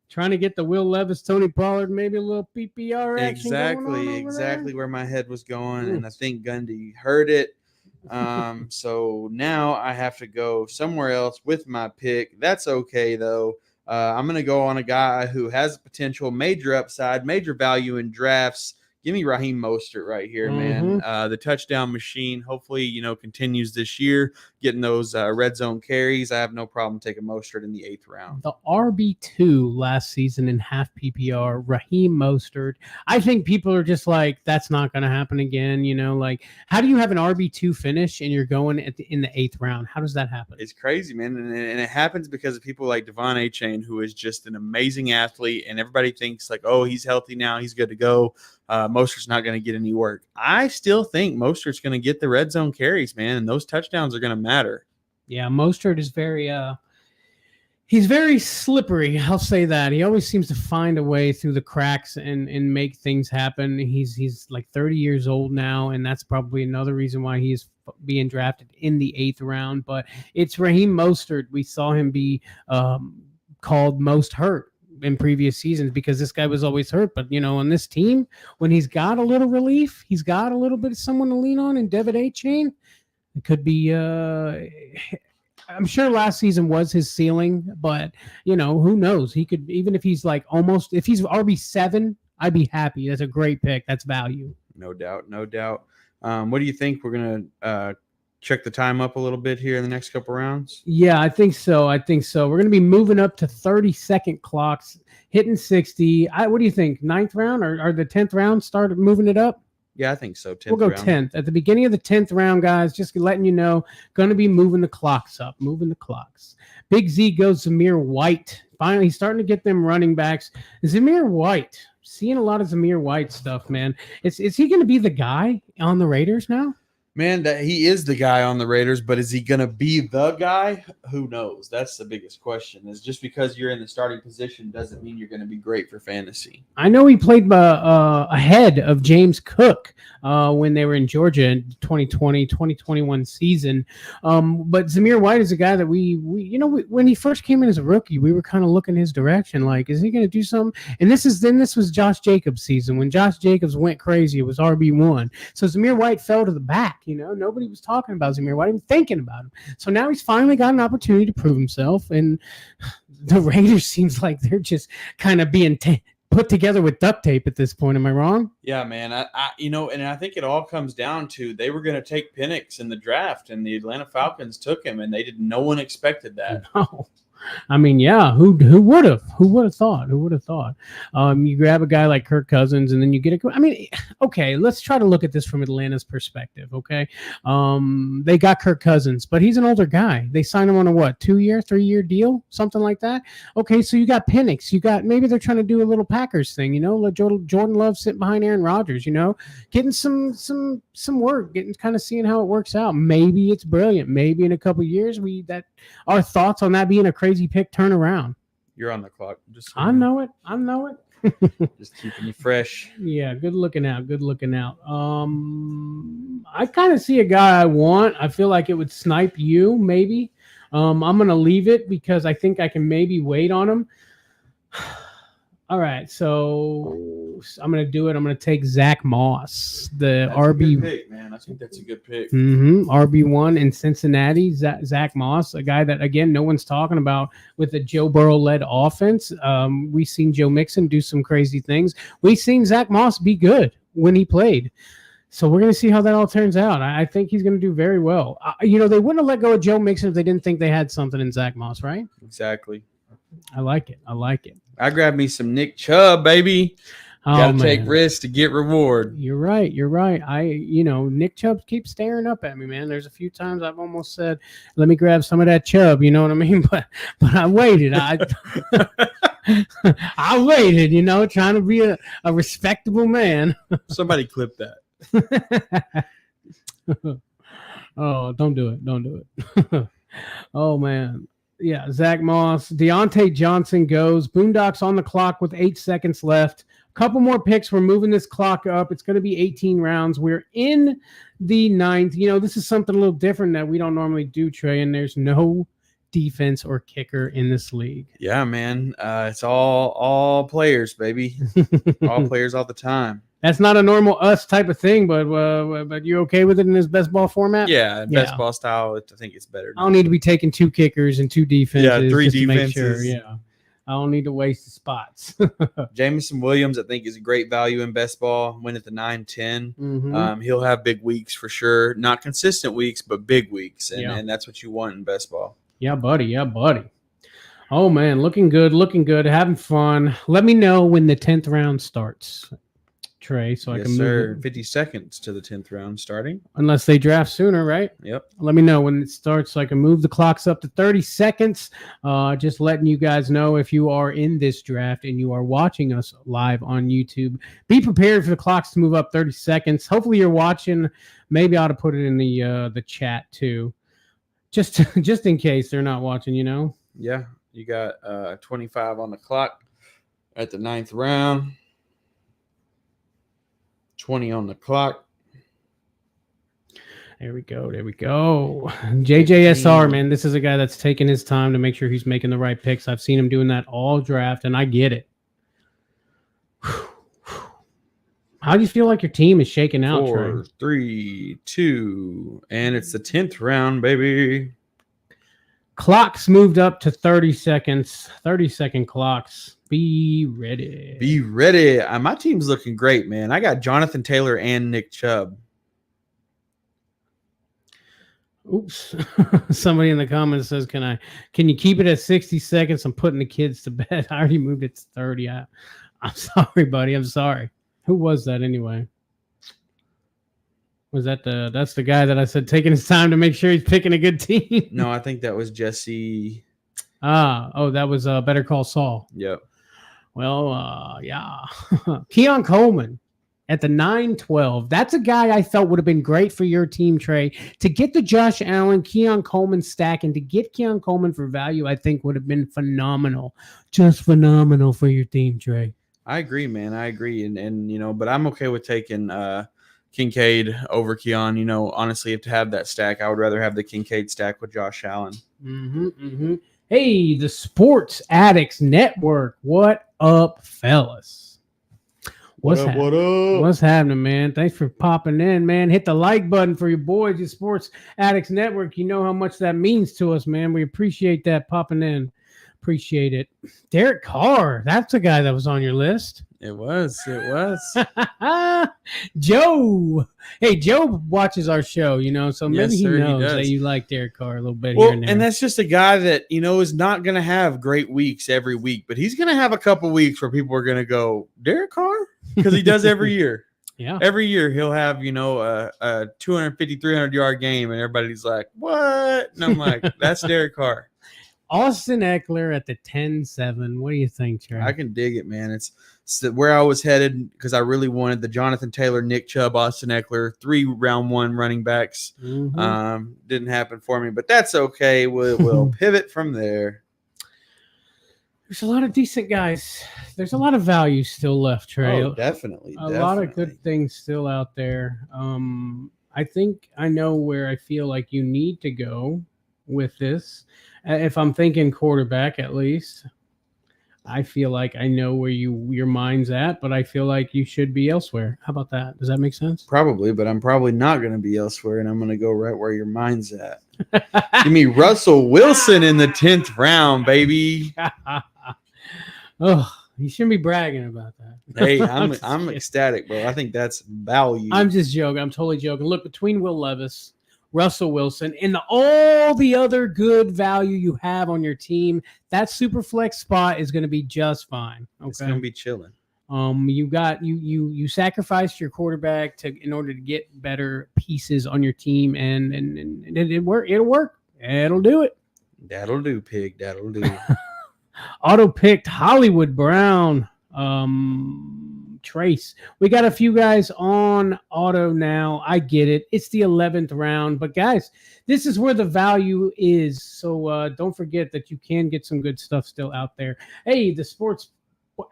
Trying to get the Will Levis, Tony Pollard, maybe a little PPR action. Exactly where my head was going, and I think Gundy heard it. So now I have to go somewhere else with my pick. That's okay, though. I'm going to go on a guy who has potential, major upside, major value in drafts. Give me Raheem Mostert right here, man. The touchdown machine. Hopefully, continues this year, getting those red zone carries. I have no problem taking Mostert in the 8th round. The RB2 last season in half PPR, Raheem Mostert. I think people are just like, that's not going to happen again. Like, how do you have an RB2 finish and you're going in the 8th round? How does that happen? It's crazy, man. And it happens because of people like Devon Achane, who is just an amazing athlete. And everybody thinks like, oh, he's healthy now, he's good to go. Mostert's not going to get any work. I still think Mostert's going to get the red zone carries, man, and those touchdowns are going to matter. Yeah, Mostert is he's very slippery. I'll say that. He always seems to find a way through the cracks and make things happen. He's like 30 years old now, and that's probably another reason why he is being drafted in the 8th round. But it's Raheem Mostert. We saw him be called most hurt in previous seasons because this guy was always hurt. But, on this team, when he's got a little relief, he's got a little bit of someone to lean on in Devon Achane. It could be I'm sure last season was his ceiling, but, who knows? He could, even if he's like almost, if he's RB7, I'd be happy. That's a great pick. That's value. No doubt. No doubt. What do you think? We're going to check the time up a little bit here in the next couple rounds? Yeah, I think so. We're going to be moving up to 30-second clocks, hitting 60. What do you think? 9th round or the 10th round started moving it up? Yeah, I think so. 10th we'll go round. 10th. At the beginning of the 10th round, guys, just letting you know, going to be moving the clocks up, Big Z goes Zamir White. Finally, he's starting to get them running backs. Zamir White. Seeing a lot of Zamir White stuff, man. Is he going to be the guy on the Raiders now? Man, that he is the guy on the Raiders, but is he going to be the guy? Who knows? That's the biggest question. Is just because you're in the starting position doesn't mean you're going to be great for fantasy. I know he played ahead of James Cook when they were in Georgia in 2020-2021 season. But Zamir White is a guy that we when he first came in as a rookie, we were kind of looking his direction, like, is he going to do something? And this was Josh Jacobs' season. When Josh Jacobs went crazy, it was RB1. So Zamir White fell to the back. Nobody was talking about Zamir White, even thinking about him. So now he's finally got an opportunity to prove himself. And the Raiders seems like they're just kind of being put together with duct tape at this point. Am I wrong? Yeah, man. And I think it all comes down to they were going to take Penix in the draft, and the Atlanta Falcons took him, and no one expected that. No. I mean, yeah, who would have? Who would have thought? You grab a guy like Kirk Cousins, and then you get okay, let's try to look at this from Atlanta's perspective, okay? They got Kirk Cousins, but he's an older guy. They signed him on a 2-year, 3-year deal, something like that. Okay, so you got Penix. Maybe they're trying to do a little Packers thing, let Jordan Love sit behind Aaron Rodgers, getting some work, kind of seeing how it works out. Maybe it's brilliant. Maybe in a couple of years, our thoughts on that being a crazy pick turn around. You're on the clock. I know it. Just keeping you fresh. Yeah, good looking out. I kind of see a guy I want. I feel like it would snipe you, maybe. I'm gonna leave it because I think I can maybe wait on him. All right, so I'm going to do it. I'm going to take Zach Moss, the that's RB. A good pick, man. I think that's a good pick. RB1 in Cincinnati, Zach Moss, a guy that, again, no one's talking about with the Joe Burrow-led offense. We've seen Joe Mixon do some crazy things. We've seen Zach Moss be good when he played. So we're going to see how that all turns out. I think he's going to do very well. They wouldn't have let go of Joe Mixon if they didn't think they had something in Zach Moss, right? Exactly. I like it. I grabbed me some Nick Chubb, baby. Got to take risks to get reward. You're right. Nick Chubb keeps staring up at me, man. There's a few times I've almost said, let me grab some of that Chubb, you know what I mean? But I waited. I waited, trying to be a respectable man. Somebody clip that. Oh, don't do it. Oh, man. Yeah, Zach Moss. Deontay Johnson goes. Boondocks on the clock with 8 seconds left. A couple more picks. We're moving this clock up. It's going to be 18 rounds. We're in the 9th. This is something a little different that we don't normally do, Trey, and there's no defense or kicker in this league. Yeah, man. It's all players, baby. All players all the time. That's not a normal us type of thing, but you okay with it in this best ball format? Yeah, best ball style. I think it's better. I don't need to be taking 2 kickers and 2 defenses. Yeah, 3 defenses. To make sure. Yeah. I don't need to waste the spots. Jameson Williams, I think, is a great value in best ball. Went at the 9-10. Mm-hmm. He'll have big weeks for sure. Not consistent weeks, but big weeks. And that's what you want in best ball. Yeah, buddy. Yeah, buddy. Oh, man. Looking good. Looking good. Having fun. Let me know when the 10th round starts, Trey, so I can move it. 50 seconds to the 10th round starting. Unless they draft sooner, right? Yep. Let me know when it starts so I can move the clocks up to 30 seconds. Just letting you guys know if you are in this draft and you are watching us live on YouTube, be prepared for the clocks to move up 30 seconds. Hopefully you're watching. Maybe I ought to put it in the chat too, just in case they're not watching, you know? Yeah. You got 25 on the clock at the 9th round. 20 on the clock. There we go. There we go. JJSR, man, this is a guy that's taking his time to make sure he's making the right picks. I've seen him doing that all draft, and I get it. How do you feel like your team is shaking out, 4, Trey? 3, 2, and it's the 10th round, baby. Clocks moved up to 30 seconds. 30-second clocks. Be ready. Be ready. My team's looking great, man. I got Jonathan Taylor and Nick Chubb. Oops. Somebody in the comments says, can you keep it at 60 seconds? I'm putting the kids to bed. I already moved it to 30. I'm sorry, buddy. I'm sorry. Who was that anyway? Was that's the guy that I said taking his time to make sure he's picking a good team? No, I think that was Jesse. That was Better Call Saul. Yep. Well, yeah. Keon Coleman at the 9-12. That's a guy I felt would have been great for your team, Trey. To get the Josh Allen, Keon Coleman stack and to get Keon Coleman for value, I think would have been phenomenal. Just phenomenal for your team, Trey. I agree, man. I agree. And you know, but I'm okay with taking Kincaid over Keon. You know, honestly, if to have that stack, I would rather have the Kincaid stack with Josh Allen. Mm-hmm, mm-hmm. Hey, the Sports Addicts Network. What up, fellas? What up? What's happening, man? Thanks for popping in, man. Hit the like button for your boys, the Sports Addicts Network. You know how much that means to us, man. We appreciate that popping in. Appreciate it. Derek Carr. That's the guy that was on your list. It was. Joe. Hey, Joe watches our show, you know, so maybe he knows that you like Derek Carr a little bit here and there. And that's just a guy that, you know, is not going to have great weeks every week, but he's going to have a couple weeks where people are going to go, Derek Carr? Because he does every year. Yeah. Every year he'll have, you know, a 250, 300-yard game, and everybody's like, what? And I'm like, that's Derek Carr. Austin Eckler at the 10-7. What do you think, Trey? I can dig it, man. It's where I was headed because I really wanted the Jonathan Taylor, Nick Chubb, Austin Eckler, 3 round 1 running backs. Mm-hmm. Didn't happen for me, but that's okay. We'll pivot from there. There's a lot of decent guys. There's a lot of value still left, Trey. Oh, definitely. A lot of good things still out there. I think I know where I feel like you need to go with this. If I'm thinking quarterback, at least, I feel like I know where your mind's at, but I feel like you should be elsewhere. How about that? Does that make sense? Probably, but I'm probably not going to be elsewhere, and I'm going to go right where your mind's at. Give me Russell Wilson in the 10th round, baby. Oh, you shouldn't be bragging about that. Hey, I'm ecstatic, bro. I think that's value. I'm just joking. I'm totally joking. Look, between Will Levis, Russell Wilson, and all the other good value you have on your team, that super flex spot is going to be just fine. Okay? It's going to be chilling. You sacrificed your quarterback in order to get better pieces on your team, and it'll work. It'll do it. That'll do, pig. That'll do. Auto picked Hollywood Brown. Trace. We got a few guys on auto now. I get it. It's the 11th round. But, guys, this is where the value is. So don't forget that you can get some good stuff still out there. Hey, the Sports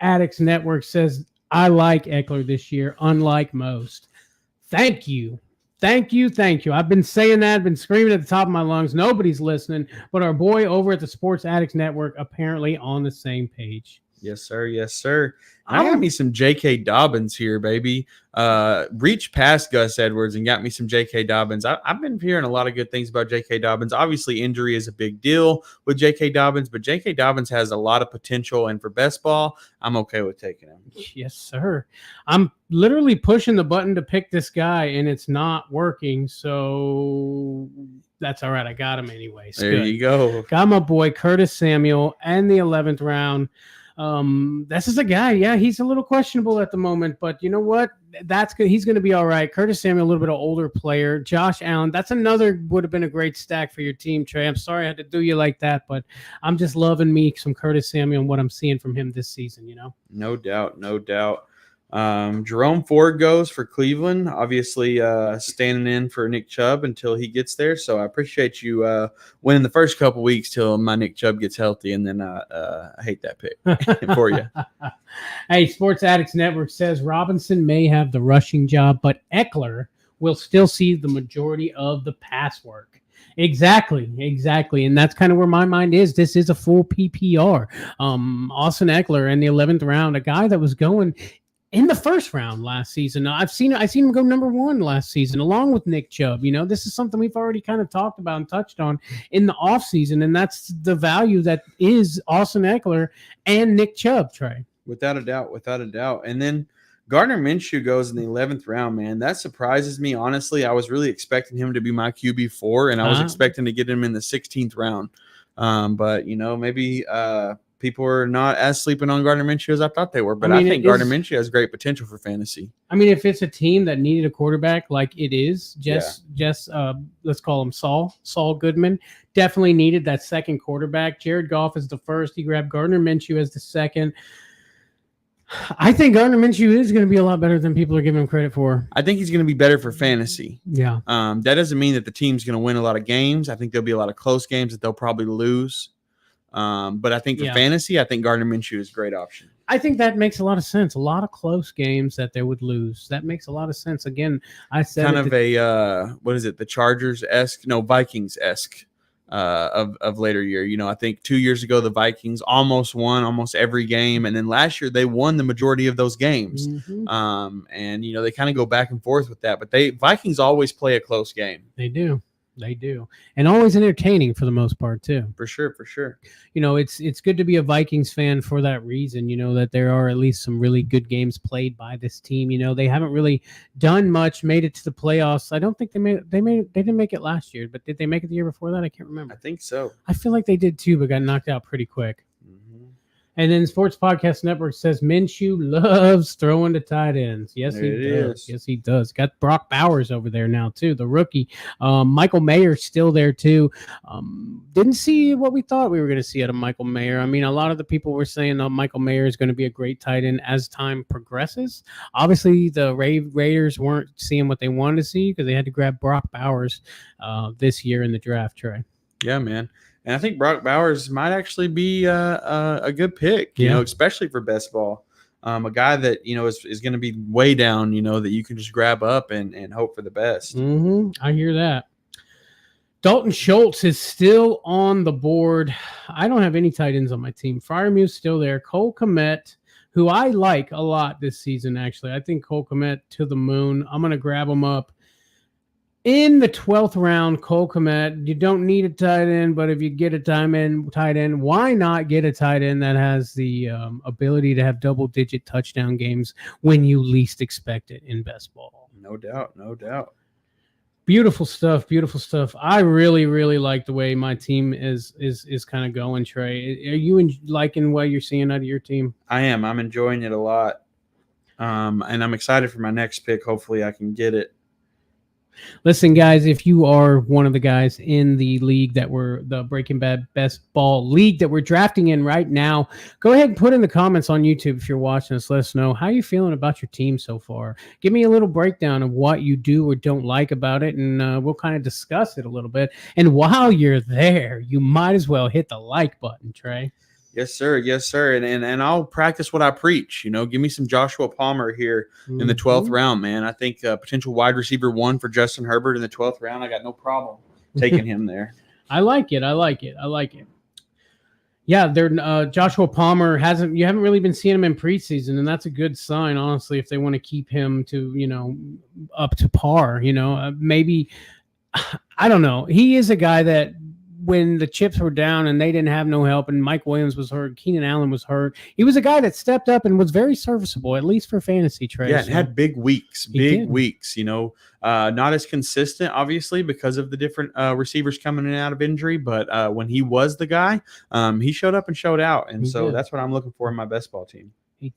Addicts Network says, I like Eckler this year, unlike most. Thank you. Thank you. I've been saying that. I've been screaming at the top of my lungs. Nobody's listening. But our boy over at the Sports Addicts Network apparently on the same page. Yes, sir. Yes, sir. I got me some J.K. Dobbins here, baby. Reached past Gus Edwards and got me some J.K. Dobbins. I've been hearing a lot of good things about J.K. Dobbins. Obviously, injury is a big deal with J.K. Dobbins, but J.K. Dobbins has a lot of potential. And for best ball, I'm okay with taking him. Yes, sir. I'm literally pushing the button to pick this guy, and it's not working. So that's all right. I got him anyways. There Good. you go. Got my boy Curtis Samuel and the 11th round. This is a guy. Yeah, he's a little questionable at the moment, but you know what? That's good. He's going to be all right. Curtis Samuel, a little bit of older player. Josh Allen. That's another would have been a great stack for your team, Trey. I'm sorry I had to do you like that, but I'm just loving me some Curtis Samuel and what I'm seeing from him this season. You know, no doubt, no doubt. Jerome Ford goes for Cleveland, obviously standing in for Nick Chubb until he gets there. So I appreciate you winning the first couple weeks till my Nick Chubb gets healthy, and then I hate that pick for you. Hey, Sports Addicts Network says Robinson may have the rushing job, but Eckler will still see the majority of the pass work. Exactly. And that's kind of where my mind is. This is a full PPR. Austin Eckler in the 11th round, a guy that was going in the first round last season. I've seen him go number 1 last season, along with Nick Chubb. You know, this is something we've already kind of talked about and touched on in the offseason, and that's the value that is Austin Eckler and Nick Chubb, Trey. Without a doubt. And then Gardner Minshew goes in the 11th round, man. That surprises me, honestly. I was really expecting him to be my QB4, and I was expecting to get him in the 16th round. But, you know, maybe people are not as sleeping on Gardner Minshew as I thought they were. But I think Gardner Minshew has great potential for fantasy. I mean, if it's a team that needed a quarterback like it is, let's call him Saul Goodman, definitely needed that second quarterback. Jared Goff is the first. He grabbed Gardner Minshew as the second. I think Gardner Minshew is going to be a lot better than people are giving him credit for. I think he's going to be better for fantasy. Yeah. That doesn't mean that the team's going to win a lot of games. I think there'll be a lot of close games that they'll probably lose. But I think for fantasy, I think Gardner Minshew is a great option. I think that makes a lot of sense. A lot of close games that they would lose. That makes a lot of sense. Again, I said kind of the Chargers-esque, no, Vikings-esque of later year. You know, I think 2 years ago the Vikings almost won almost every game, and then last year they won the majority of those games. Mm-hmm. And you know, they kind of go back and forth with that, but Vikings always play a close game. They do. And always entertaining for the most part too. For sure. You know, it's good to be a Vikings fan for that reason, you know, that there are at least some really good games played by this team. You know, they haven't really done much, made it to the playoffs. I don't think they didn't make it last year, but did they make it the year before that? I can't remember. I think so. I feel like they did too, but got knocked out pretty quick. And then Sports Podcast Network says Minshew loves throwing to tight ends. Yes, he does. Yes, he does. Got Brock Bowers over there now, too, the rookie. Michael Mayer's still there, too. Didn't see what we thought we were going to see out of Michael Mayer. I mean, a lot of the people were saying Michael Mayer is going to be a great tight end as time progresses. Obviously, the Raiders weren't seeing what they wanted to see because they had to grab Brock Bowers this year in the draft, Trey. Yeah, man. And I think Brock Bowers might actually be a good pick, you know, especially for best ball. A guy that, you know, is going to be way down, you know, that you can just grab up and hope for the best. I hear that. Dalton Schultz is still on the board. I don't have any tight ends on my team. Fryermuth's still there. Cole Kmet, who I like a lot this season, actually. I think Cole Kmet to the moon. I'm going to grab him up. In the 12th round, Cole Kmet, you don't need a tight end, but if you get a tight end, why not get a tight end that has the ability to have double-digit touchdown games when you least expect it in best ball? No doubt. Beautiful stuff. I really, really like the way my team is kind of going, Trey. Are you liking what you're seeing out of your team? I am. I'm enjoying it a lot, and I'm excited for my next pick. Hopefully, I can get it. Listen, guys, if you are one of the guys in the league the Breaking Bad Best Ball League that we're drafting in right now, go ahead and put in the comments on YouTube if you're watching us. Let us know how you're feeling about your team so far. Give me a little breakdown of what you do or don't like about it, and we'll kind of discuss it a little bit. And while you're there, you might as well hit the like button, Trey. Yes, sir. And I'll practice what I preach. You know, give me some Joshua Palmer here in the 12th round, man. I think potential wide receiver 1 for Justin Herbert in the 12th round. I got no problem taking him there. I like it. Yeah, they're Joshua Palmer you haven't really been seeing him in preseason, and that's a good sign, honestly, if they want to keep him to, up to par, maybe I don't know. He is a guy that when the chips were down and they didn't have no help and Mike Williams was hurt, Keenan Allen was hurt, he was a guy that stepped up and was very serviceable, at least for fantasy trades. Yeah, and had big weeks, not as consistent, obviously, because of the different receivers coming in and out of injury. But when he was the guy, he showed up and showed out. And so that's what I'm looking for in my best ball team. He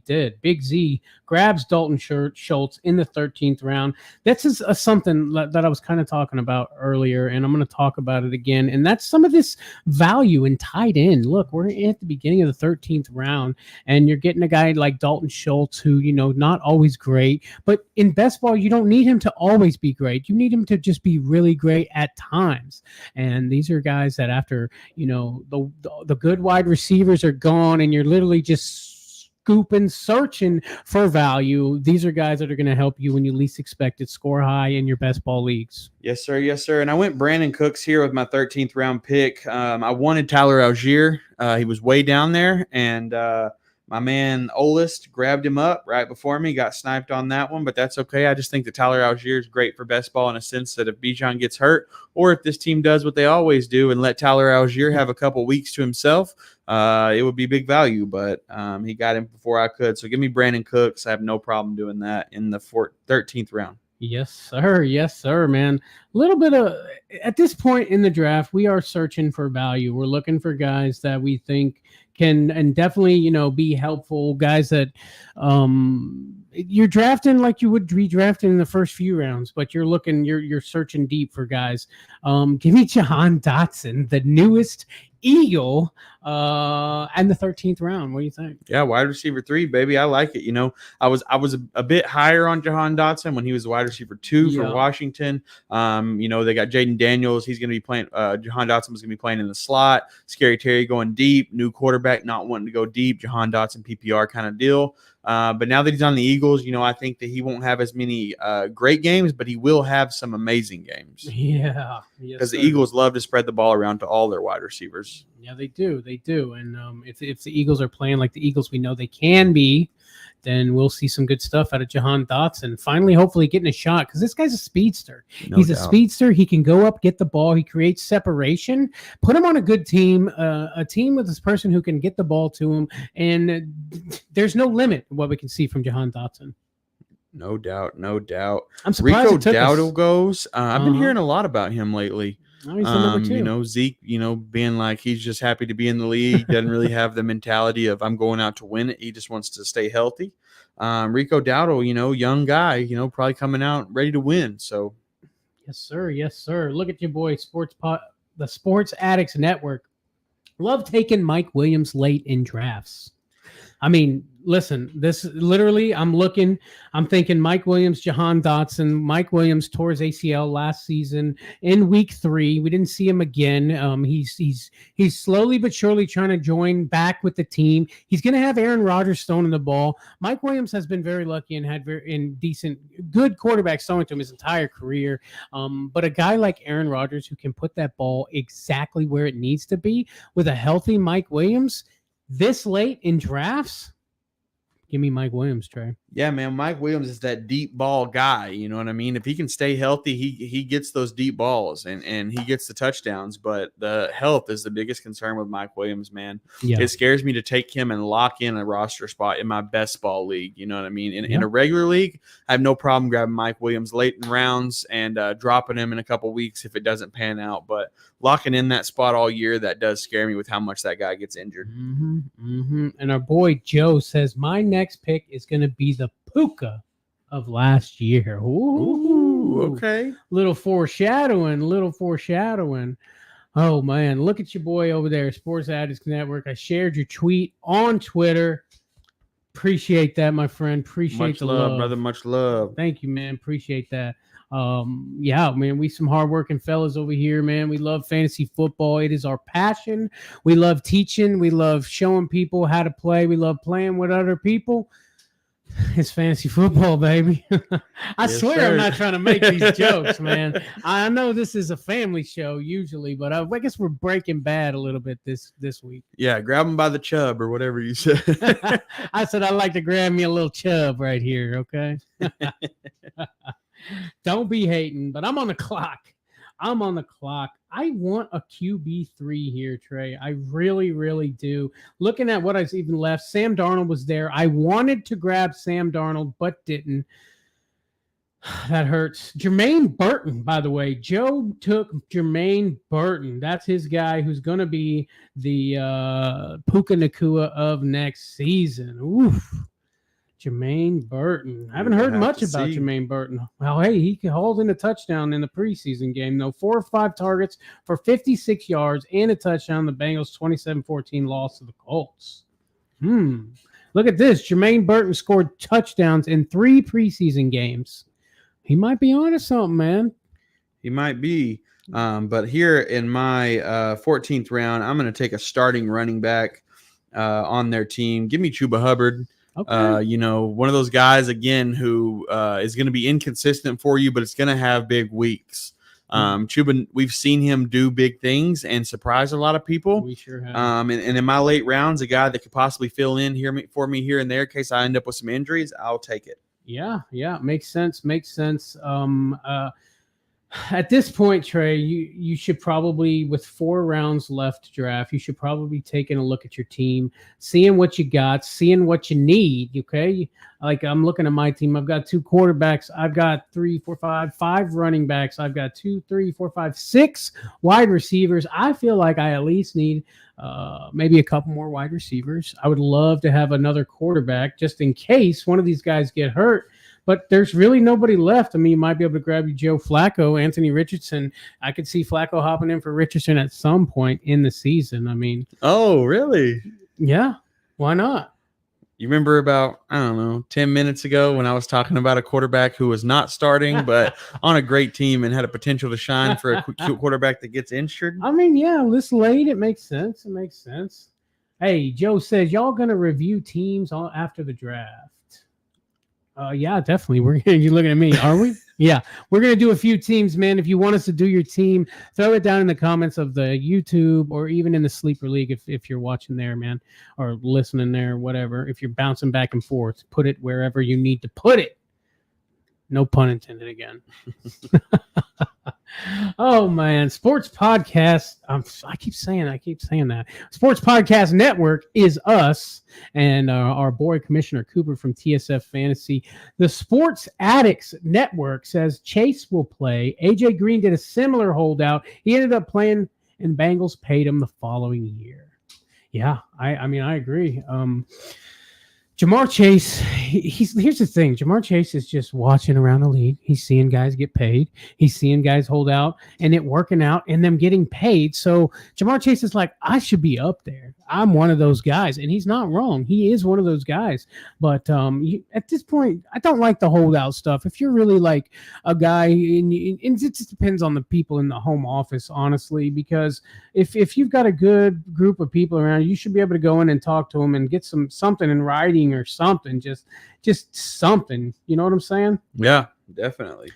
did. Big Z grabs Dalton Schultz in the 13th round. That's something that I was kind of talking about earlier, and I'm going to talk about it again. And that's some of this value in tight end. Look, we're at the beginning of the 13th round, and you're getting a guy like Dalton Schultz who, not always great. But in best ball, you don't need him to always be great. You need him to just be really great at times. And these are guys that after, the good wide receivers are gone, and you're literally just scooping, searching for value. These are guys that are going to help you when you least expect it, score high in your best ball leagues. Yes, sir. Yes, sir. And I went Brandon Cooks here with my 13th round pick. I wanted Tyler Algier. He was way down there, and my man Olist grabbed him up right before me, got sniped on that one, but that's okay. I just think that Tyler Algier is great for best ball in a sense that if Bijan gets hurt, or if this team does what they always do and let Tyler Algier have a couple weeks to himself, it would be big value, but he got him before I could. So give me Brandon Cooks. I have no problem doing that in the 13th round. Yes, sir. Yes, sir, man. A little bit of, at this point in the draft, we are searching for value. We're looking for guys that we think can, and definitely, be helpful. Guys that you're drafting like you would be drafting in the first few rounds, but you're searching deep for guys. Give me Jahan Dotson, the newest Eagle, and the 13th round. What do you think? Yeah, wide receiver 3, baby. I like it. I was a bit higher on Jahan Dotson when he was wide receiver 2 for Washington. They got Jaden Daniels. He's going to be playing. Jahan Dotson was going to be playing in the slot. Scary Terry going deep. New quarterback not wanting to go deep. Jahan Dotson PPR kind of deal. But now that he's on the Eagles, I think that he won't have as many great games, but he will have some amazing games. Yeah. Because the Eagles love to spread the ball around to all their wide receivers. Yeah, they do. And if the Eagles are playing like the Eagles we know they can be, then we'll see some good stuff out of Jahan Dotson. Finally, hopefully getting a shot, because this guy's a speedster. He's a speedster. He can go up, get the ball. He creates separation. Put him on a good team, a team with this person who can get the ball to him. And there's no limit what we can see from Jahan Dotson. No doubt. I'm surprised Rico Dowdle goes. I've been hearing a lot about him lately. Oh, he's the number 2. Zeke, being like he's just happy to be in the league, doesn't really have the mentality of I'm going out to win it. He just wants to stay healthy. Rico Dowdle, young guy, probably coming out ready to win. So, yes, sir. Look at your boy, the Sports Addicts Network. Love taking Mike Williams late in drafts. I mean, listen, this literally, I'm thinking Mike Williams, Jahan Dotson. Mike Williams tore his ACL last season in week 3. We didn't see him again. He's slowly but surely trying to join back with the team. He's going to have Aaron Rodgers throwing the ball. Mike Williams has been very lucky and had good quarterbacks throwing to him his entire career. But a guy like Aaron Rodgers who can put that ball exactly where it needs to be with a healthy Mike Williams this late in drafts, give me Mike Williams, Trey. Yeah, man, Mike Williams is that deep ball guy. You know what I mean? If he can stay healthy, he gets those deep balls and he gets the touchdowns. But the health is the biggest concern with Mike Williams, man. Yeah. It scares me to take him and lock in a roster spot in my best ball league. You know what I mean? In a regular league, I have no problem grabbing Mike Williams late in rounds and dropping him in a couple weeks if it doesn't pan out. But locking in that spot all year, that does scare me with how much that guy gets injured. And our boy Joe says, my next pick is going to be the Puka of last year. Ooh, okay. Little foreshadowing. Oh, man. Look at your boy over there, Sports Addicts Network. I shared your tweet on Twitter. Appreciate that, my friend. Appreciate the love, brother. Much love. Thank you, man. Appreciate that. Yeah, man, we some hardworking fellas over here, man. We love fantasy football. It is our passion. We love teaching. We love showing people how to play. We love playing with other people. It's fantasy football, baby. I Yes, swear sir. I'm not trying to make these jokes, man. I know this is a family show usually, but I guess we're breaking bad a little bit this week. Yeah, grab him by the chub or whatever you said. I said I'd like to grab me a little chub right here, okay? Don't be hating, but I'm on the clock. I'm on the clock. I want a QB3 here, Trey. I really, really do. Looking at what I've even left, Sam Darnold was there. I wanted to grab Sam Darnold, but didn't. That hurts. Jermaine Burton, by the way. Joe took Jermaine Burton. That's his guy who's going to be the Puka Nakua of next season. Oof. Jermaine Burton. I haven't heard much about Jermaine Burton. Well, hey, he hauled in a touchdown in the preseason game, though. 4 or 5 targets for 56 yards and a touchdown. The Bengals 27-14 loss to the Colts. Look at this. Jermaine Burton scored touchdowns in 3 preseason games. He might be onto something, man. He might be. But here in my 14th round, I'm going to take a starting running back on their team. Give me Chuba Hubbard. Okay. One of those guys, again, who is going to be inconsistent for you, but it's going to have big weeks. Chuba, we've seen him do big things and surprise a lot of people. We sure have. And in my late rounds, a guy that could possibly fill in for me here and there in case I end up with some injuries, I'll take it. Yeah, makes sense. At this point, Trey, you should probably, with 4 rounds left to draft, you should probably be taking a look at your team, seeing what you got, seeing what you need. Okay, like I'm looking at my team. I've got 2 quarterbacks. I've got 5 running backs. I've got 6 wide receivers. I feel like I at least need maybe a couple more wide receivers. I would love to have another quarterback just in case one of these guys get hurt. But there's really nobody left. I mean, you might be able to grab you Joe Flacco, Anthony Richardson. I could see Flacco hopping in for Richardson at some point in the season. I mean, oh, really? Yeah. Why not? You remember about, 10 minutes ago when I was talking about a quarterback who was not starting, but on a great team and had a potential to shine for a cute quarterback that gets injured? I mean, yeah, this late, it makes sense. Hey, Joe says, y'all going to review teams after the draft? Yeah, definitely. You're looking at me, are we? Yeah, we're going to do a few teams, man. If you want us to do your team, throw it down in the comments of the YouTube or even in the Sleeper League if you're watching there, man, or listening there, whatever. If you're bouncing back and forth, put it wherever you need to put it. No pun intended again. Oh, man. Sports Podcast. I keep saying that. Sports Podcast Network is us and our boy Commissioner Cooper from TSF Fantasy. The Sports Addicts Network says Chase will play. AJ Green did a similar holdout. He ended up playing, and Bengals paid him the following year. Yeah, I mean, I agree. Jamar Chase, here's the thing. Jamar Chase is just watching around the league. He's seeing guys get paid. He's seeing guys hold out and it working out and them getting paid. So Jamar Chase is like, I should be up there. I'm one of those guys. And he's not wrong. He is one of those guys. But at this point, I don't like the holdout stuff. If you're really like a guy, and it just depends on the people in the home office, honestly, because if you've got a good group of people around, you should be able to go in and talk to them and get something in writing or something, just something. You know what I'm saying? Yeah, definitely.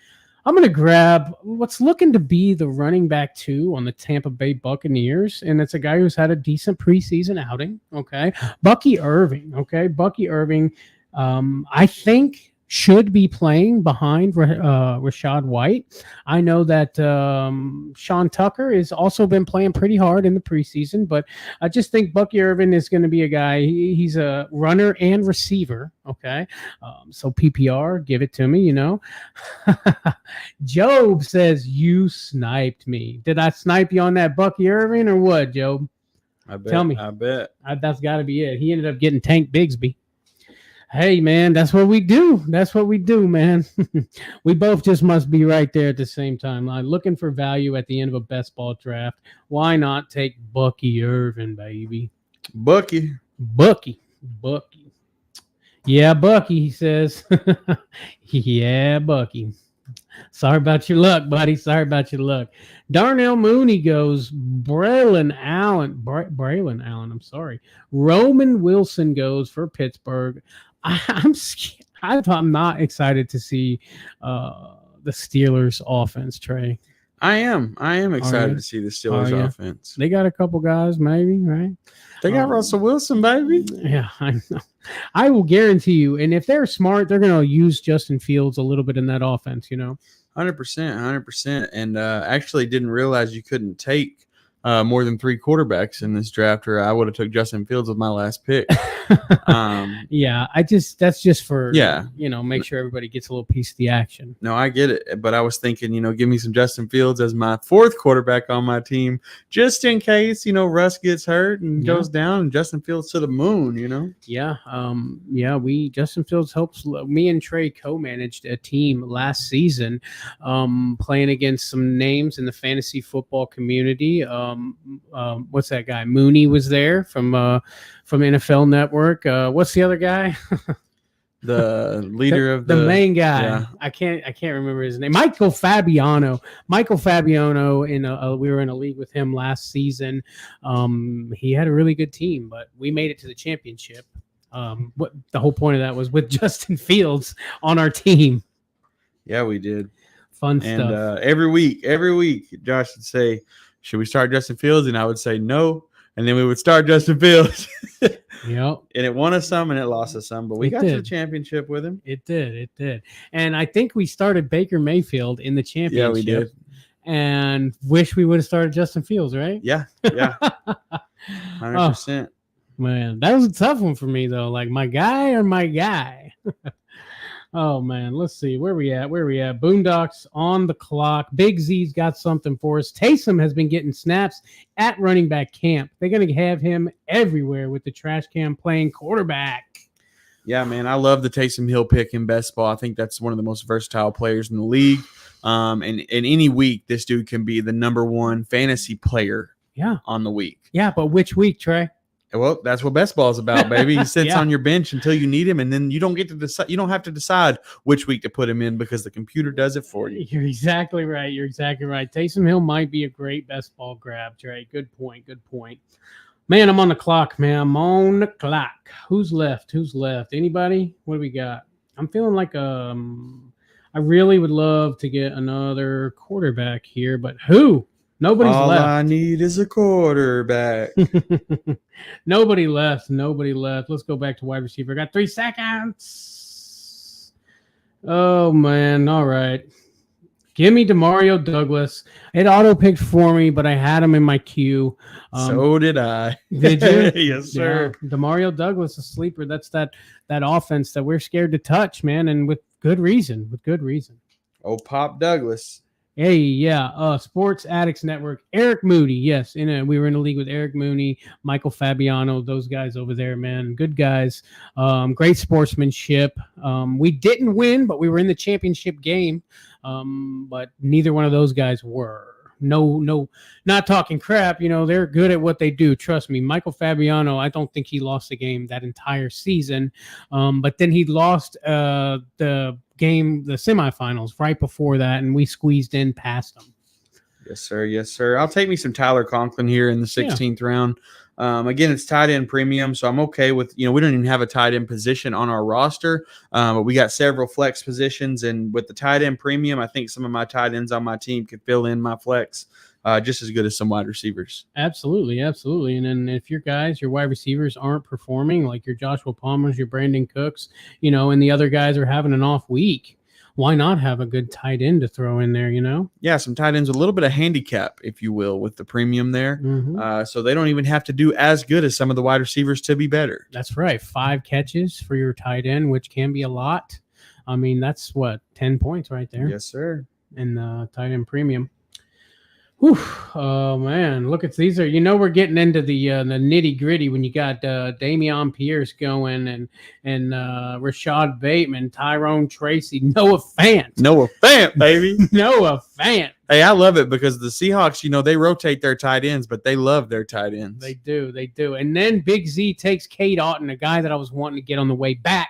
I'm going to grab what's looking to be the running back 2 on the Tampa Bay Buccaneers, and it's a guy who's had a decent preseason outing, okay? Bucky Irving, okay? Bucky Irving, I think should be playing behind Rachaad White. I know that Sean Tucker has also been playing pretty hard in the preseason, but I just think Bucky Irving is going to be a guy. He's a runner and receiver, okay? So PPR, give it to me, you know. Job says, you sniped me. Did I snipe you on that Bucky Irving or what, Job? I bet. Tell me. I bet. That's got to be it. He ended up getting Tank Bigsby. Hey, man, that's what we do. That's what we do, man. We both just must be right there at the same time. Like, looking for value at the end of a best ball draft. Why not take Bucky Irving, baby? Bucky. Yeah, Bucky, he says. Yeah, Bucky. Sorry about your luck, buddy. Sorry about your luck. Darnell Mooney goes. Braylon Allen, I'm sorry. Roman Wilson goes for Pittsburgh. I'm scared. I'm not excited to see the Steelers offense, Trey. I am excited you? to see the Are Steelers you? offense. They got a couple guys, maybe, right? They got Russell Wilson, baby. Yeah, I know. I will guarantee you. And if they're smart, they're going to use Justin Fields a little bit in that offense, 100%. And actually didn't realize you couldn't take more than 3 quarterbacks in this draft, or I would have took Justin Fields with my last pick. Yeah, that's just for, Yeah. make sure everybody gets a little piece of the action. No, I get it. But I was thinking, give me some Justin Fields as my 4th quarterback on my team, just in case, Russ gets hurt and goes down and Justin Fields to the moon, Yeah. Justin Fields helps. Me and Trey co-managed a team last season, playing against some names in the fantasy football community. What's that guy? Mooney was there from NFL Network. What's the other guy? The leader of the main guy. Yeah. I can't remember his name. Michael Fabiano. We were in a league with him last season. He had a really good team, but we made it to the championship. What the whole point of that was with Justin Fields on our team. Yeah, we did. Fun and, stuff. Every week, Josh would say, "Should we start Justin Fields?" And I would say no. And then we would start Justin Fields. Yep. And it won us some and it lost us some, but we got to the championship with him. It did. And I think we started Baker Mayfield in the championship. Yeah, we did. And wish we would have started Justin Fields, right? Yeah. 100%. Man, that was a tough one for me, though. Like, my guy or my guy? Oh, man. Let's see. Where we at? Boondocks on the clock. Big Z's got something for us. Taysom has been getting snaps at running back camp. They're going to have him everywhere with the trash can playing quarterback. Yeah, man. I love the Taysom Hill pick in best ball. I think that's one of the most versatile players in the league. And in any week, this dude can be the number 1 fantasy player on the week. Yeah, but which week, Trey? Well, that's what best ball is about, baby. He sits on your bench until you need him, and then you don't get to decide. You don't have to decide which week to put him in because the computer does it for you. You're exactly right. Taysom Hill might be a great best ball grab, Trey. Good point. Man, I'm on the clock, man. I'm on the clock. Who's left? Anybody? What do we got? I'm feeling like I really would love to get another quarterback here, but who? Nobody's All left. I need is a quarterback. Nobody left. Let's go back to wide receiver. Got 3 seconds. Oh, man. All right. Give me Demario Douglas. It auto-picked for me, but I had him in my queue. So did I. Did you? Yes, sir. Yeah. Demario Douglas, a sleeper. That's that offense that we're scared to touch, man, and with good reason. Oh, Pop Douglas. Hey, yeah, Sports Addicts Network. Eric Mooney, yes, we were in a league with Eric Mooney, Michael Fabiano, those guys over there, man, good guys, great sportsmanship. We didn't win, but we were in the championship game, but neither one of those guys were. No, not talking crap. They're good at what they do. Trust me. Michael Fabiano, I don't think he lost the game that entire season, but then he lost the semifinals right before that, and we squeezed in past them. Yes, sir. I'll take me some Tyler Conklin here in the 16th round. Again, it's tight end premium, so I'm okay with, we don't even have a tight end position on our roster, but we got several flex positions, and with the tight end premium, I think some of my tight ends on my team could fill in my flex just as good as some wide receivers. Absolutely. And then if your wide receivers aren't performing, like your Joshua Palmers, your Brandon Cooks, and the other guys are having an off week, why not have a good tight end to throw in there, Yeah, some tight ends, a little bit of handicap, if you will, with the premium there. Mm-hmm. So they don't even have to do as good as some of the wide receivers to be better. That's right. 5 catches for your tight end, which can be a lot. I mean, that's 10 points right there. Yes, sir. In the tight end premium. Whew. Oh, man. Look at these. We're getting into the nitty gritty when you got Dameon Pierce going and Rashad Bateman, Tyrone Tracy, Noah Fant, baby. Noah Fant. Hey, I love it because the Seahawks, they rotate their tight ends, but they love their tight ends. They do. And then Big Z takes Cade Otton, a guy that I was wanting to get on the way back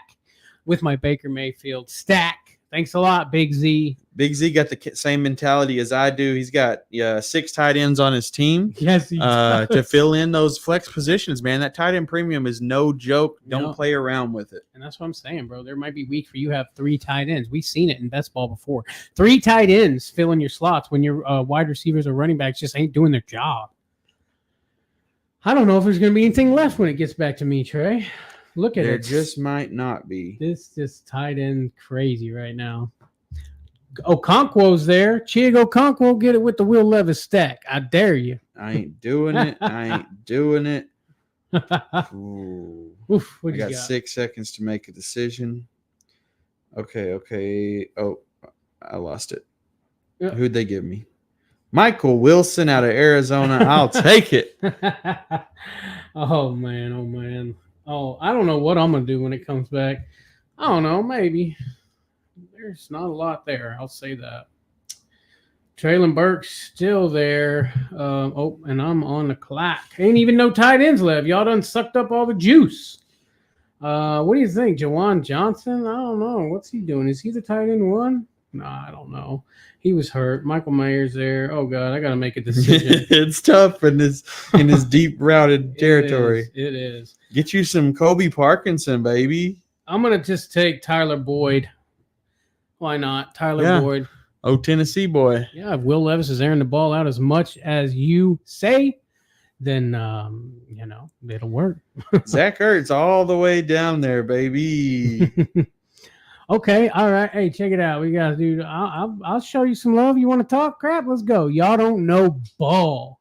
with my Baker Mayfield stack. Thanks a lot, Big Z. Big Z got the same mentality as I do. He's got 6 tight ends on his team. Yes, he does. To fill in those flex positions, man. That tight end premium is no joke. Don't No. play around with it. And that's what I'm saying, bro. There might be weeks where you have 3 tight ends. We've seen it in best ball before. 3 tight ends fill in your slots when your wide receivers or running backs just ain't doing their job. I don't know if there's going to be anything left when it gets back to me, Trey. Look at There it. just might not be. This just tight end crazy right now. Okonkwo's there. Chigo Okonkwo, get it with the Will Levis stack. I dare you. I ain't doing it. I ain't doing it. Ooh. Oof, what I you got 6 seconds to make a decision. Okay. Oh, I lost it. Yeah. Who'd they give me? Michael Wilson out of Arizona. I'll take it. Oh, man. Oh, I don't know what I'm going to do when it comes back. I don't know. Maybe. There's not a lot there. I'll say that. Traylon Burke's still there. And I'm on the clock. Ain't even no tight ends left. Y'all done sucked up all the juice. What do you think? Jawan Johnson? I don't know. What's he doing? Is he the tight end one? Nah, I don't know. He was hurt. Michael Mayer's there. Oh, God, I got to make a decision. It's tough in this deep routed territory. It is. Get you some Kobe Parkinson, baby. I'm going to just take Tyler Boyd. Why not? Tyler Boyd. Oh, Tennessee boy. Yeah, if Will Levis is airing the ball out as much as you say, then, it'll work. Zach Ertz all the way down there, baby. Okay, all right. Hey, check it out. We got to do. I'll show you some love. You want to talk crap? Let's go. Y'all don't know ball.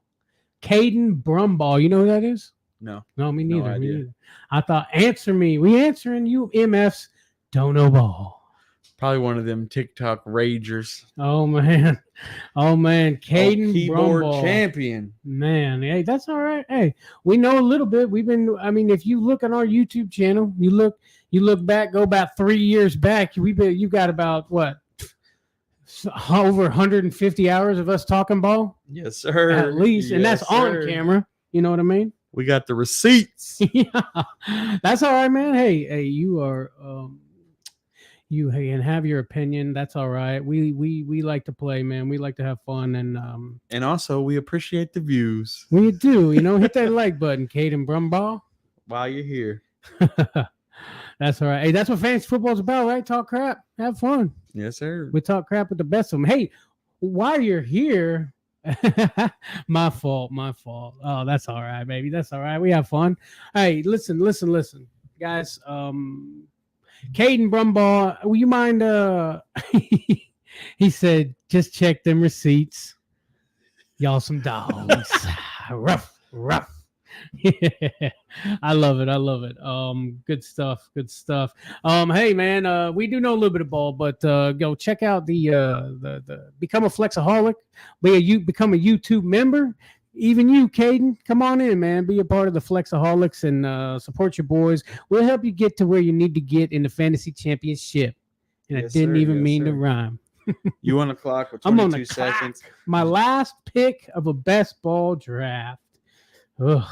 Caden Brumball. You know who that is? No, me no neither. idea. Me neither. I thought, answer me. We answering you. MFs don't know ball. Probably one of them TikTok ragers. Oh man, Caden keyboard Brumball. champion. Man, hey, that's all right. Hey, we know a little bit. If you look on our YouTube channel, you look back, go about 3 years back. You got about what, over 150 hours of us talking ball, Yes, sir. at least, and that's Yes, sir. on camera. You know what I mean? We got the receipts. Yeah, that's all right, man. Hey, you are. You can have your opinion. That's all right. We like to play, man. We like to have fun, And also, we appreciate the views we do. Hit that like button, Caden Brumball. while you're here. That's all right. Hey, that's what fantasy football's about, right? Talk crap, have fun. Yes, sir. We talk crap with the best of them. Hey, while you're here, my fault. Oh, that's all right, baby. That's all right. We have fun. Hey, listen, guys. Caden Brumball, will you mind? He said, just check them receipts. Y'all some dogs. Rough. Yeah, I love it. Good stuff. Hey man, we do know a little bit of ball, but go check out the Become a Flexaholic. Become a YouTube member. Even you, Caden, come on in, man. Be a part of the Flexaholics and support your boys. We'll help you get to where you need to get in the fantasy championship. And Yes, I didn't sir. even Yes, mean sir. to rhyme. You on the clock with I'm on 22 the clock. seconds. My last pick of a best ball draft. Ugh,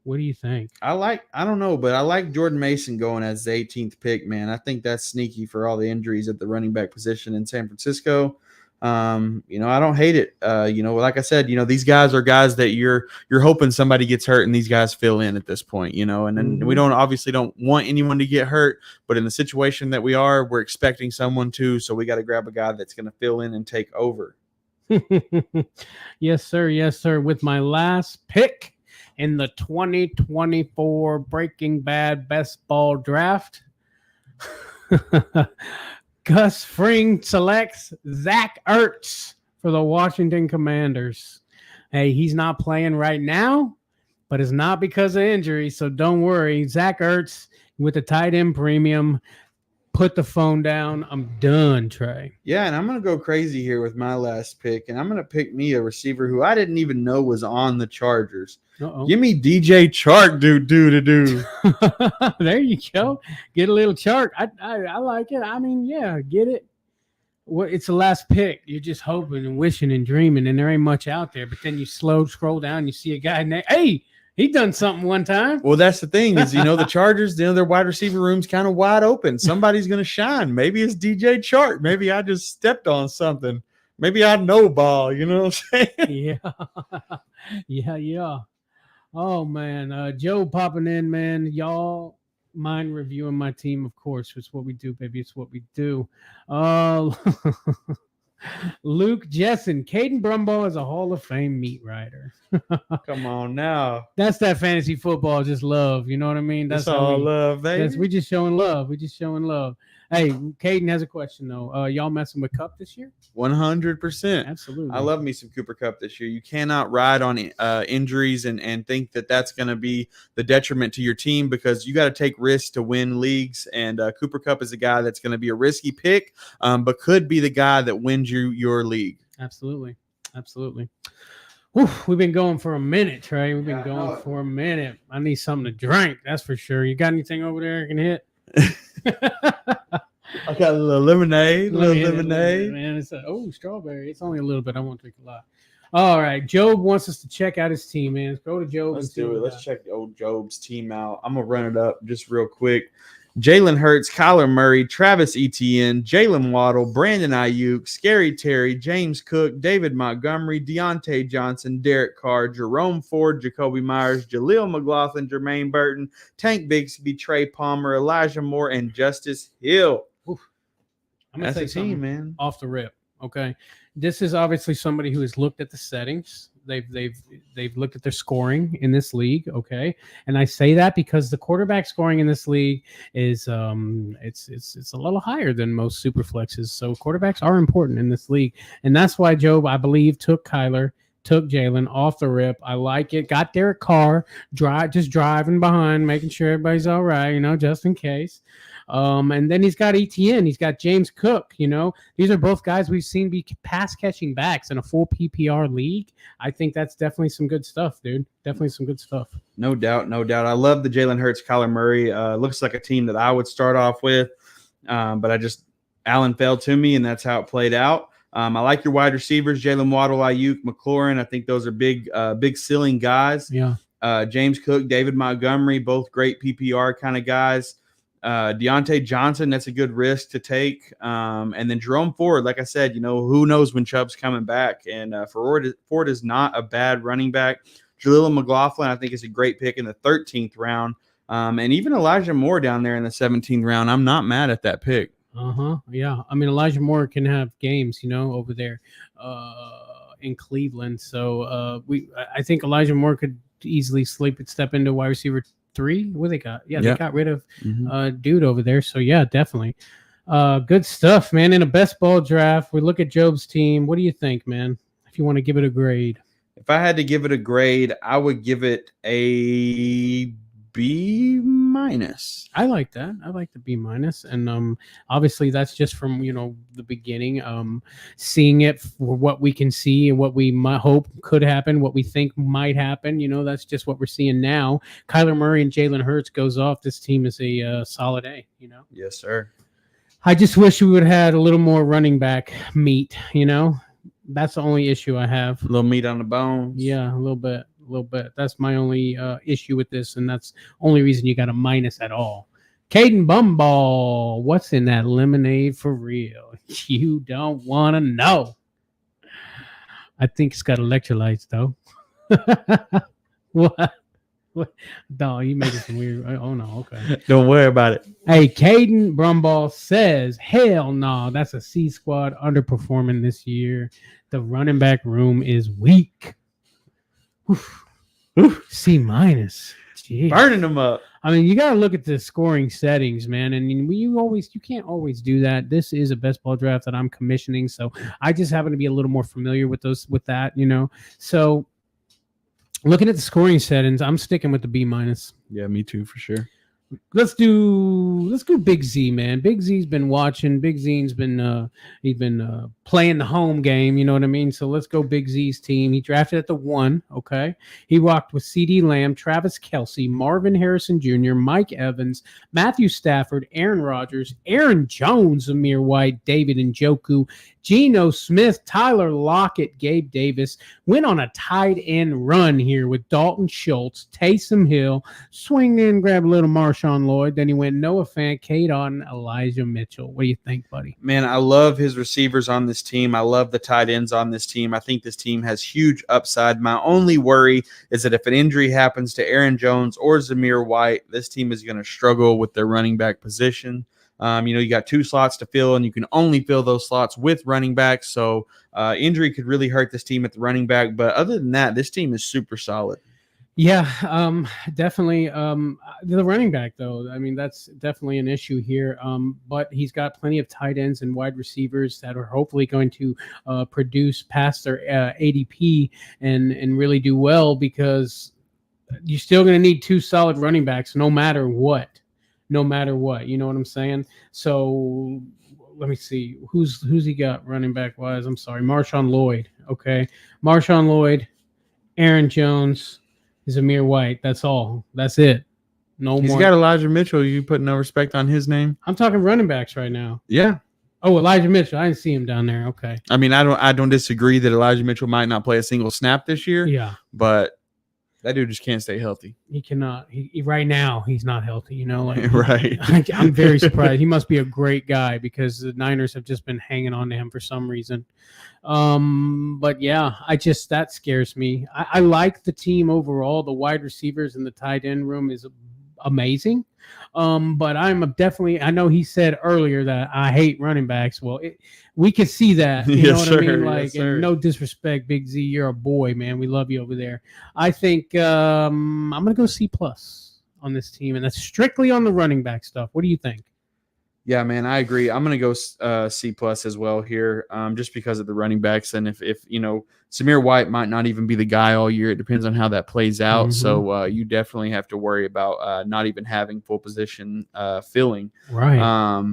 what do you think? I don't know, but I like Jordan Mason going as the 18th pick, man. I think that's sneaky for all the injuries at the running back position in San Francisco. I don't hate it. Like I said, these guys are guys that you're hoping somebody gets hurt and these guys fill in at this point, and then we don't want anyone to get hurt, but in the situation that we are, we're expecting someone to, so we got to grab a guy that's going to fill in and take over. Yes, sir. With my last pick in the 2024 Breaking Bad Best Ball Draft, Gus Fring selects Zach Ertz for the Washington Commanders. Hey, he's not playing right now, but it's not because of injury, so don't worry. Zach Ertz with the tight end premium. Put the phone down. I'm done, Trey. Yeah, and I'm going to go crazy here with my last pick, and I'm going to pick me a receiver who I didn't even know was on the Chargers. Uh-oh. Give me DJ Chark, do. There you go. Get a little Chark. I like it. I mean, yeah, get it. Well, it's the last pick. You're just hoping and wishing and dreaming, and there ain't much out there. But then you scroll down, you see a guy named, hey, He done something one time. Well, that's the thing is, the Chargers, their wide receiver room's kind of wide open. Somebody's going to shine. Maybe it's DJ Chark. Maybe I just stepped on something. Maybe I know ball. You know what I'm saying? Yeah. Oh, man. Joe popping in, man. Y'all mind reviewing my team, of course. It's what we do, baby. It's what we do. Luke Jessen, Caden Brumbaugh is a Hall of Fame meat rider. Come on now. That's that fantasy football, just love. You know what I mean? That's all love, baby. We just showing love. We just showing love. Hey, Caden has a question though. Y'all messing with Cup this year? 100%. Absolutely. I love me some Cooper Cup this year. You cannot ride on injuries and think that that's going to be the detriment to your team, because you got to take risks to win leagues. And Cooper Cup is a guy that's going to be a risky pick, but could be the guy that wins your league. Absolutely. Whew, we've been going for a minute, Trey. We've been going for a minute. I need something to drink. That's for sure. You got anything over there I can hit? I got a little lemonade. Man, it's strawberry. It's only a little bit. I won't drink a lot. All right. Job wants us to check out his team, man. Let's go to Job. Let's do it. Let's check old Job's team out. I'm going to run it up just real quick. Jalen Hurts, Kyler Murray, Travis Etienne, Jalen Waddle, Brandon Ayuk, Scary Terry, James Cook, David Montgomery, Deontay Johnson, Derek Carr, Jerome Ford, Jacoby Myers, Jaleel McLaughlin, Jermaine Burton, Tank Bigsby, Trey Palmer, Elijah Moore, and Justice Hill. Oof. I'm going to say team, man. Off the rip. Okay. This is obviously somebody who has looked at the settings. They've looked at their scoring in this league, okay? And I say that because the quarterback scoring in this league is it's a little higher than most super flexes. So quarterbacks are important in this league. And that's why Job, I believe, took Kyler, took Jalen off the rip. I like it. Got Derek Carr, just driving behind, making sure everybody's all right, just in case. And then he's got ETN. He's got James Cook. These are both guys we've seen be pass catching backs in a full PPR league. I think that's definitely some good stuff, dude. Definitely some good stuff. No doubt. I love the Jalen Hurts, Kyler Murray. Looks like a team that I would start off with, but Allen fell to me, and that's how it played out. I like your wide receivers, Jalen Waddle, Ayuk, McLaurin. I think those are big ceiling guys. Yeah. James Cook, David Montgomery, both great PPR kind of guys. Deontay Johnson, that's a good risk to take. And then Jerome Ford, like I said, who knows when Chubb's coming back. And Ford is not a bad running back. Jaleel McLaughlin, I think, is a great pick in the 13th round. And even Elijah Moore down there in the 17th round, I'm not mad at that pick. Yeah. I mean, Elijah Moore can have games, over there in Cleveland. So I think Elijah Moore could easily step into wide receiver 3. What they got? Yeah, they got rid of dude over there. So yeah, definitely. Good stuff, man. In a best ball draft, we look at Job's team. What do you think, man? If you want to give it a grade. If I had to give it a grade, I would give it a B-. I like that. I like the B-. And obviously that's just from the beginning. Seeing it for what we can see and what we might hope could happen, what we think might happen. That's just what we're seeing now. Kyler Murray and Jalen Hurts goes off. This team is a solid A. Yes, sir. I just wish we would have had a little more running back meat. That's the only issue I have. A little meat on the bones. Yeah, a little bit. That's my only issue with this, and that's only reason you got a minus at all. Caden Bumball, what's in that lemonade for real? You don't want to know. I think it's got electrolytes, though. What? No, you making some weird. Oh no, okay. Don't worry about it. Hey, Caden Brumball says, "Hell no, that's a C squad underperforming this year. The running back room is weak." Oof. C-. Jeez. Burning them up. I mean, you got to look at the scoring settings, man. And you can't always do that. This is a best ball draft that I'm commissioning, so I just happen to be a little more familiar with that. So looking at the scoring settings, I'm sticking with the B-. Yeah, me too, for sure. Let's go Big Z, man. Big Z's been watching. Big Z's been playing the home game, you know what I mean? So let's go Big Z's team. He drafted at the 1, okay? He walked with CeeDee Lamb, Travis Kelce, Marvin Harrison Jr., Mike Evans, Matthew Stafford, Aaron Rodgers, Aaron Jones, Amir White, David Njoku, Geno Smith, Tyler Lockett, Gabe Davis went on a tight end run here with Dalton Schultz, Taysom Hill, swing in, grab a little Marshawn Lloyd. Then he went Noah Fant, Kate on Elijah Mitchell. What do you think, buddy? Man, I love his receivers on this team. I love the tight ends on this team. I think this team has huge upside. My only worry is that if an injury happens to Aaron Jones or Zamir White, this team is going to struggle with their running back position. You got 2 slots to fill, and you can only fill those slots with running backs. So injury could really hurt this team at the running back. But other than that, this team is super solid. Yeah, definitely. The running back, though, I mean, that's definitely an issue here. But he's got plenty of tight ends and wide receivers that are hopefully going to produce past their ADP and really do well, because you're still going to need 2 solid running backs no matter what. No matter what. You know what I'm saying? So let me see. Who's he got running back wise? I'm sorry. Marshawn Lloyd. Okay. Marshawn Lloyd, Aaron Jones, Zamir White. That's all. That's it. No more. He's got Elijah Mitchell. You put no respect on his name? I'm talking running backs right now. Yeah. Oh, Elijah Mitchell. I didn't see him down there. Okay. I mean, I don't disagree that Elijah Mitchell might not play a single snap this year. Yeah. But that dude just can't stay healthy. He cannot. He right now he's not healthy. Right. I'm very surprised. He must be a great guy, because the Niners have just been hanging on to him for some reason. But yeah, that scares me. I like the team overall. The wide receivers and the tight end room is amazing. But I know he said earlier that I hate running backs. Well, we can see that. You know what I mean? Like, and no disrespect, Big Z, you're a boy, man. We love you over there. I think I'm gonna go C+ on this team, and that's strictly on the running back stuff. What do you think? Yeah, man, I agree. I'm going to go C+ as well here, just because of the running backs. And if Zamir White might not even be the guy all year. It depends on how that plays out. Mm-hmm. So you definitely have to worry about not even having full position filling. Right.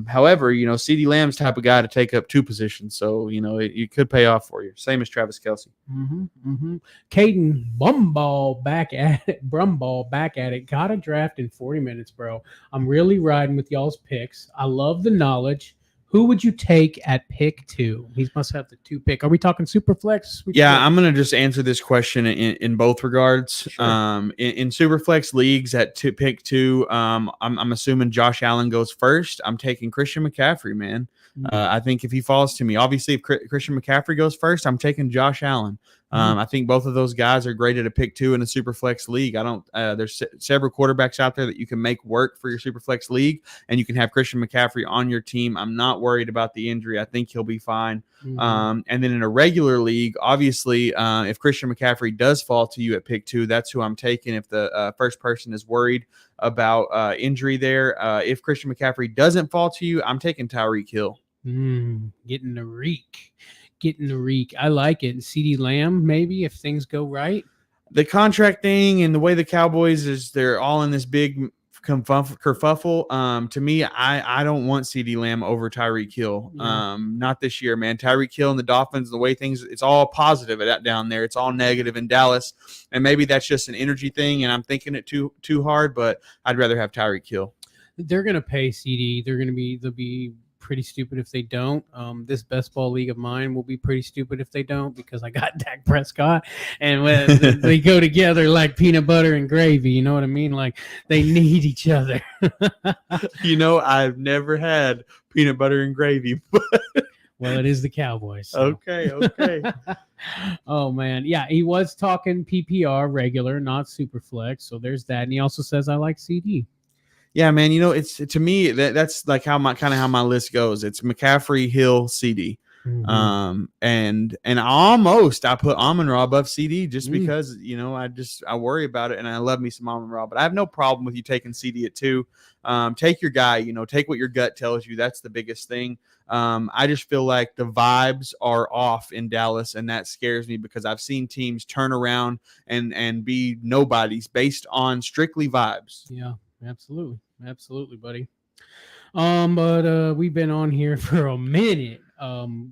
However, CeeDee Lamb's type of guy to take up 2 positions. So, it could pay off for you. Same as Travis Kelce. Mm-hmm. Mm-hmm. Caden Brumball back at it. Got a draft in 40 minutes, bro. I'm really riding with y'all's picks. I love the knowledge. Who would you take at pick 2? He must have the 2 pick. Are we talking super flex? Yeah, I'm going to just answer this question in both regards. Sure. In super flex leagues at pick 2, I'm assuming Josh Allen goes first. I'm taking Christian McCaffrey, man. I think if he falls to me, obviously if Christian McCaffrey goes first, I'm taking Josh Allen. I think both of those guys are great at a pick 2 in a super flex league. There's several quarterbacks out there that you can make work for your super flex league, and you can have Christian McCaffrey on your team. I'm not worried about the injury. I think he'll be fine. And then in a regular league, obviously, if Christian McCaffrey does fall to you at pick 2, that's who I'm taking. If the first person is worried about injury there, if Christian McCaffrey doesn't fall to you, I'm taking Tyreek Hill. Getting the reek. I like it. CeeDee Lamb, maybe, if things go right. The contract thing and the way the Cowboys they're all in this big kerfuffle. To me, I don't want CeeDee Lamb over Tyreek Hill. Not this year, man. Tyreek Hill and the Dolphins, the way things, it's all positive down there. It's all negative in Dallas, and maybe that's just an energy thing, and I'm thinking it too hard. But I'd rather have Tyreek Hill. They're gonna pay CD. They'll be pretty stupid if they don't. This best ball league of mine will be pretty stupid if they don't, because I got Dak Prescott, and when they go together like peanut butter and gravy. You know what I mean? Like, they need each other. I've never had peanut butter and gravy. Well, it is the Cowboys. So. Okay. Oh, man. Yeah, he was talking PPR regular, not super flex. So there's that. And he also says, I like CD. Yeah, man. It's to me that's like how my list goes. It's McCaffrey, Hill, CD, and I put Amon-Ra above CD just because I worry about it, and I love me some Amon-Ra, but I have no problem with you taking CD at 2. Take your guy, take what your gut tells you. That's the biggest thing. I just feel like the vibes are off in Dallas, and that scares me because I've seen teams turn around and be nobodies based on strictly vibes. Yeah. Absolutely, buddy. But we've been on here for a minute.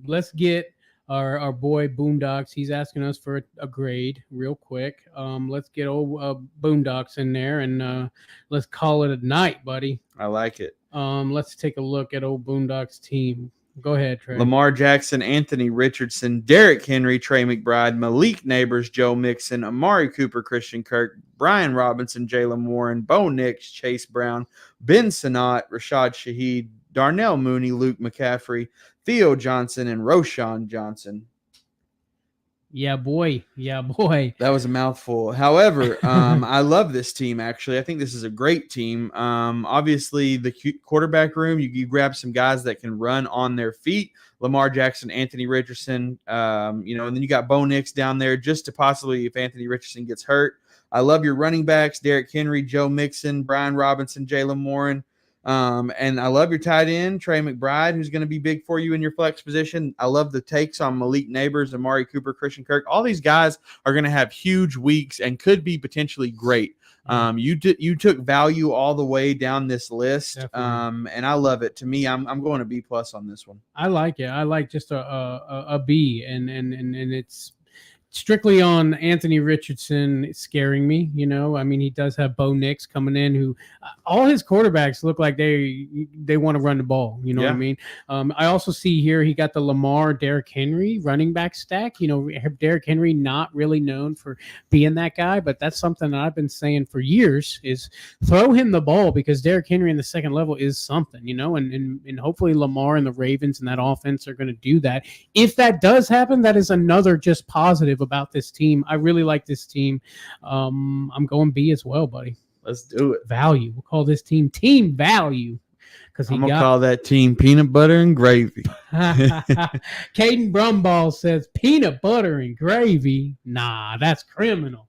Let's get our boy Boondocks. He's asking us for a grade real quick. Let's get old Boondocks in there, and let's call it a night, buddy. I like it. Let's take a look at old Boondocks team. Go ahead, Trey. Lamar Jackson, Anthony Richardson, Derrick Henry, Trey McBride, Malik Neighbors, Joe Mixon, Amari Cooper, Christian Kirk, Brian Robinson, Jalen Warren, Bo Nix, Chase Brown, Ben Sinnott, Rashad Shaheed, Darnell Mooney, Luke McCaffrey, Theo Johnson, and Roshan Johnson. Yeah, boy. Yeah, boy. That was a mouthful. However, I love this team, actually. I think this is a great team. Obviously, the quarterback room, you grab some guys that can run on their feet. Lamar Jackson, Anthony Richardson, and then you got Bo Nix down there just to possibly, if Anthony Richardson gets hurt. I love your running backs, Derrick Henry, Joe Mixon, Brian Robinson, Jalen Warren. And I love your tight end, Trey McBride, who's going to be big for you in your flex position. I love the takes on Malik Neighbors, Amari Cooper, Christian Kirk. All these guys are going to have huge weeks and could be potentially great. You took value all the way down this list, and I love it. To me, I'm going to B+ on this one. I like it. I like just a B, and it's strictly on Anthony Richardson scaring me. I mean, he does have Bo Nix coming in, who all his quarterbacks look like they want to run the ball. You know what I mean? I also see here he got the Lamar, Derrick Henry running back stack. Derrick Henry not really known for being that guy, but that's something that I've been saying for years is throw him the ball, because Derrick Henry in the second level is something, and hopefully Lamar and the Ravens and that offense are going to do that. If that does happen, that is another just positive about this team. I really like this team. I'm going B as well, buddy. Let's do it. Value. We'll call this team value, because I'm gonna call that team peanut butter and gravy. Caden Brumball says peanut butter and gravy. Nah, that's criminal.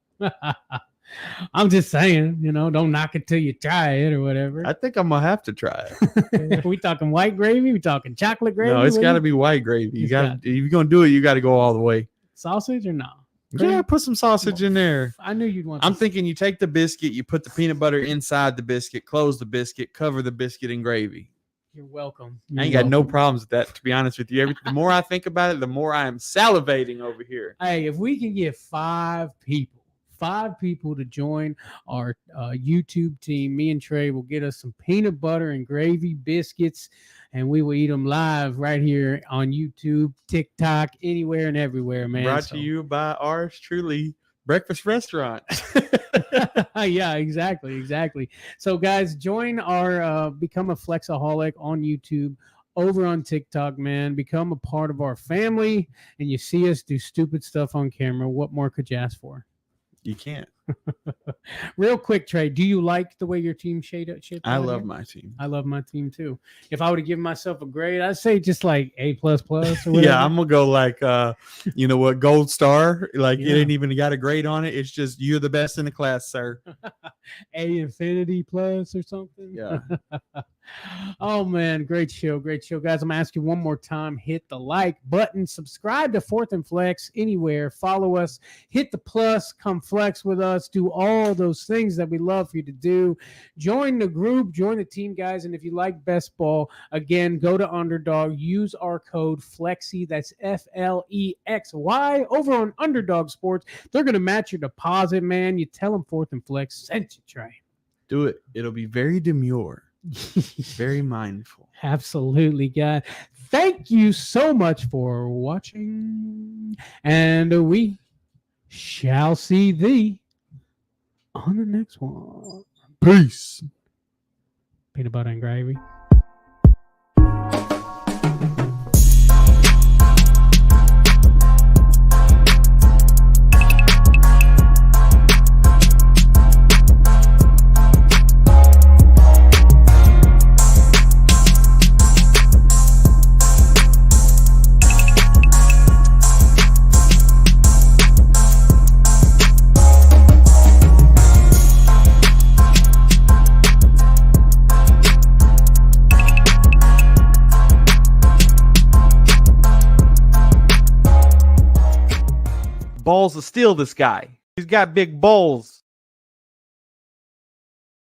I'm just saying, don't knock it till you try it or whatever. I think I'm gonna have to try it. We talking white gravy? We talking chocolate gravy? No, it's got to be white gravy. If you're gonna do it, you got to go all the way. Sausage or no? Yeah, put some sausage in there. I knew you'd want. I'm thinking you take the biscuit, you put the peanut butter inside the biscuit, close the biscuit, cover the biscuit in gravy. You're welcome. I ain't got no problems with that, to be honest with you. The more I think about it, the more I am salivating over here. Hey, if we can get 5 people to join our YouTube team, me and Trey will get us some peanut butter and gravy biscuits, and we will eat them live right here on YouTube, TikTok, anywhere and everywhere, man. Brought to you by ours truly, breakfast restaurant. Yeah, exactly. So, guys, join our Become a Flexaholic on YouTube. Over on TikTok, man. Become a part of our family, and you see us do stupid stuff on camera. What more could you ask for? You can't. Real quick, Trey, do you like the way your team shaped? I love my team. I love my team too. If I were to give myself a grade, I'd say just like A++ or whatever. Yeah, I'm gonna go like gold star. Like it ain't even got a grade on it. It's just you're the best in the class, sir. A infinity plus or something. Yeah. Oh man, great show, guys. I'm gonna ask you one more time: hit the like button, subscribe to Fourth and Flex anywhere, follow us, hit the plus, come flex with us, do all those things that we love for you to do. Join the group, join the team, guys. And if you like best ball, again, go to Underdog, use our code FLEXY. That's FLEXY over on Underdog Sports. They're gonna match your deposit, man. You tell them Fourth and Flex sent you, Trey. Do it. It'll be very demure. Very mindful. Absolutely, guys. Thank you so much for watching, and we shall see thee on the next one. Peace. Peanut butter and gravy. Balls to steal this guy. He's got big balls.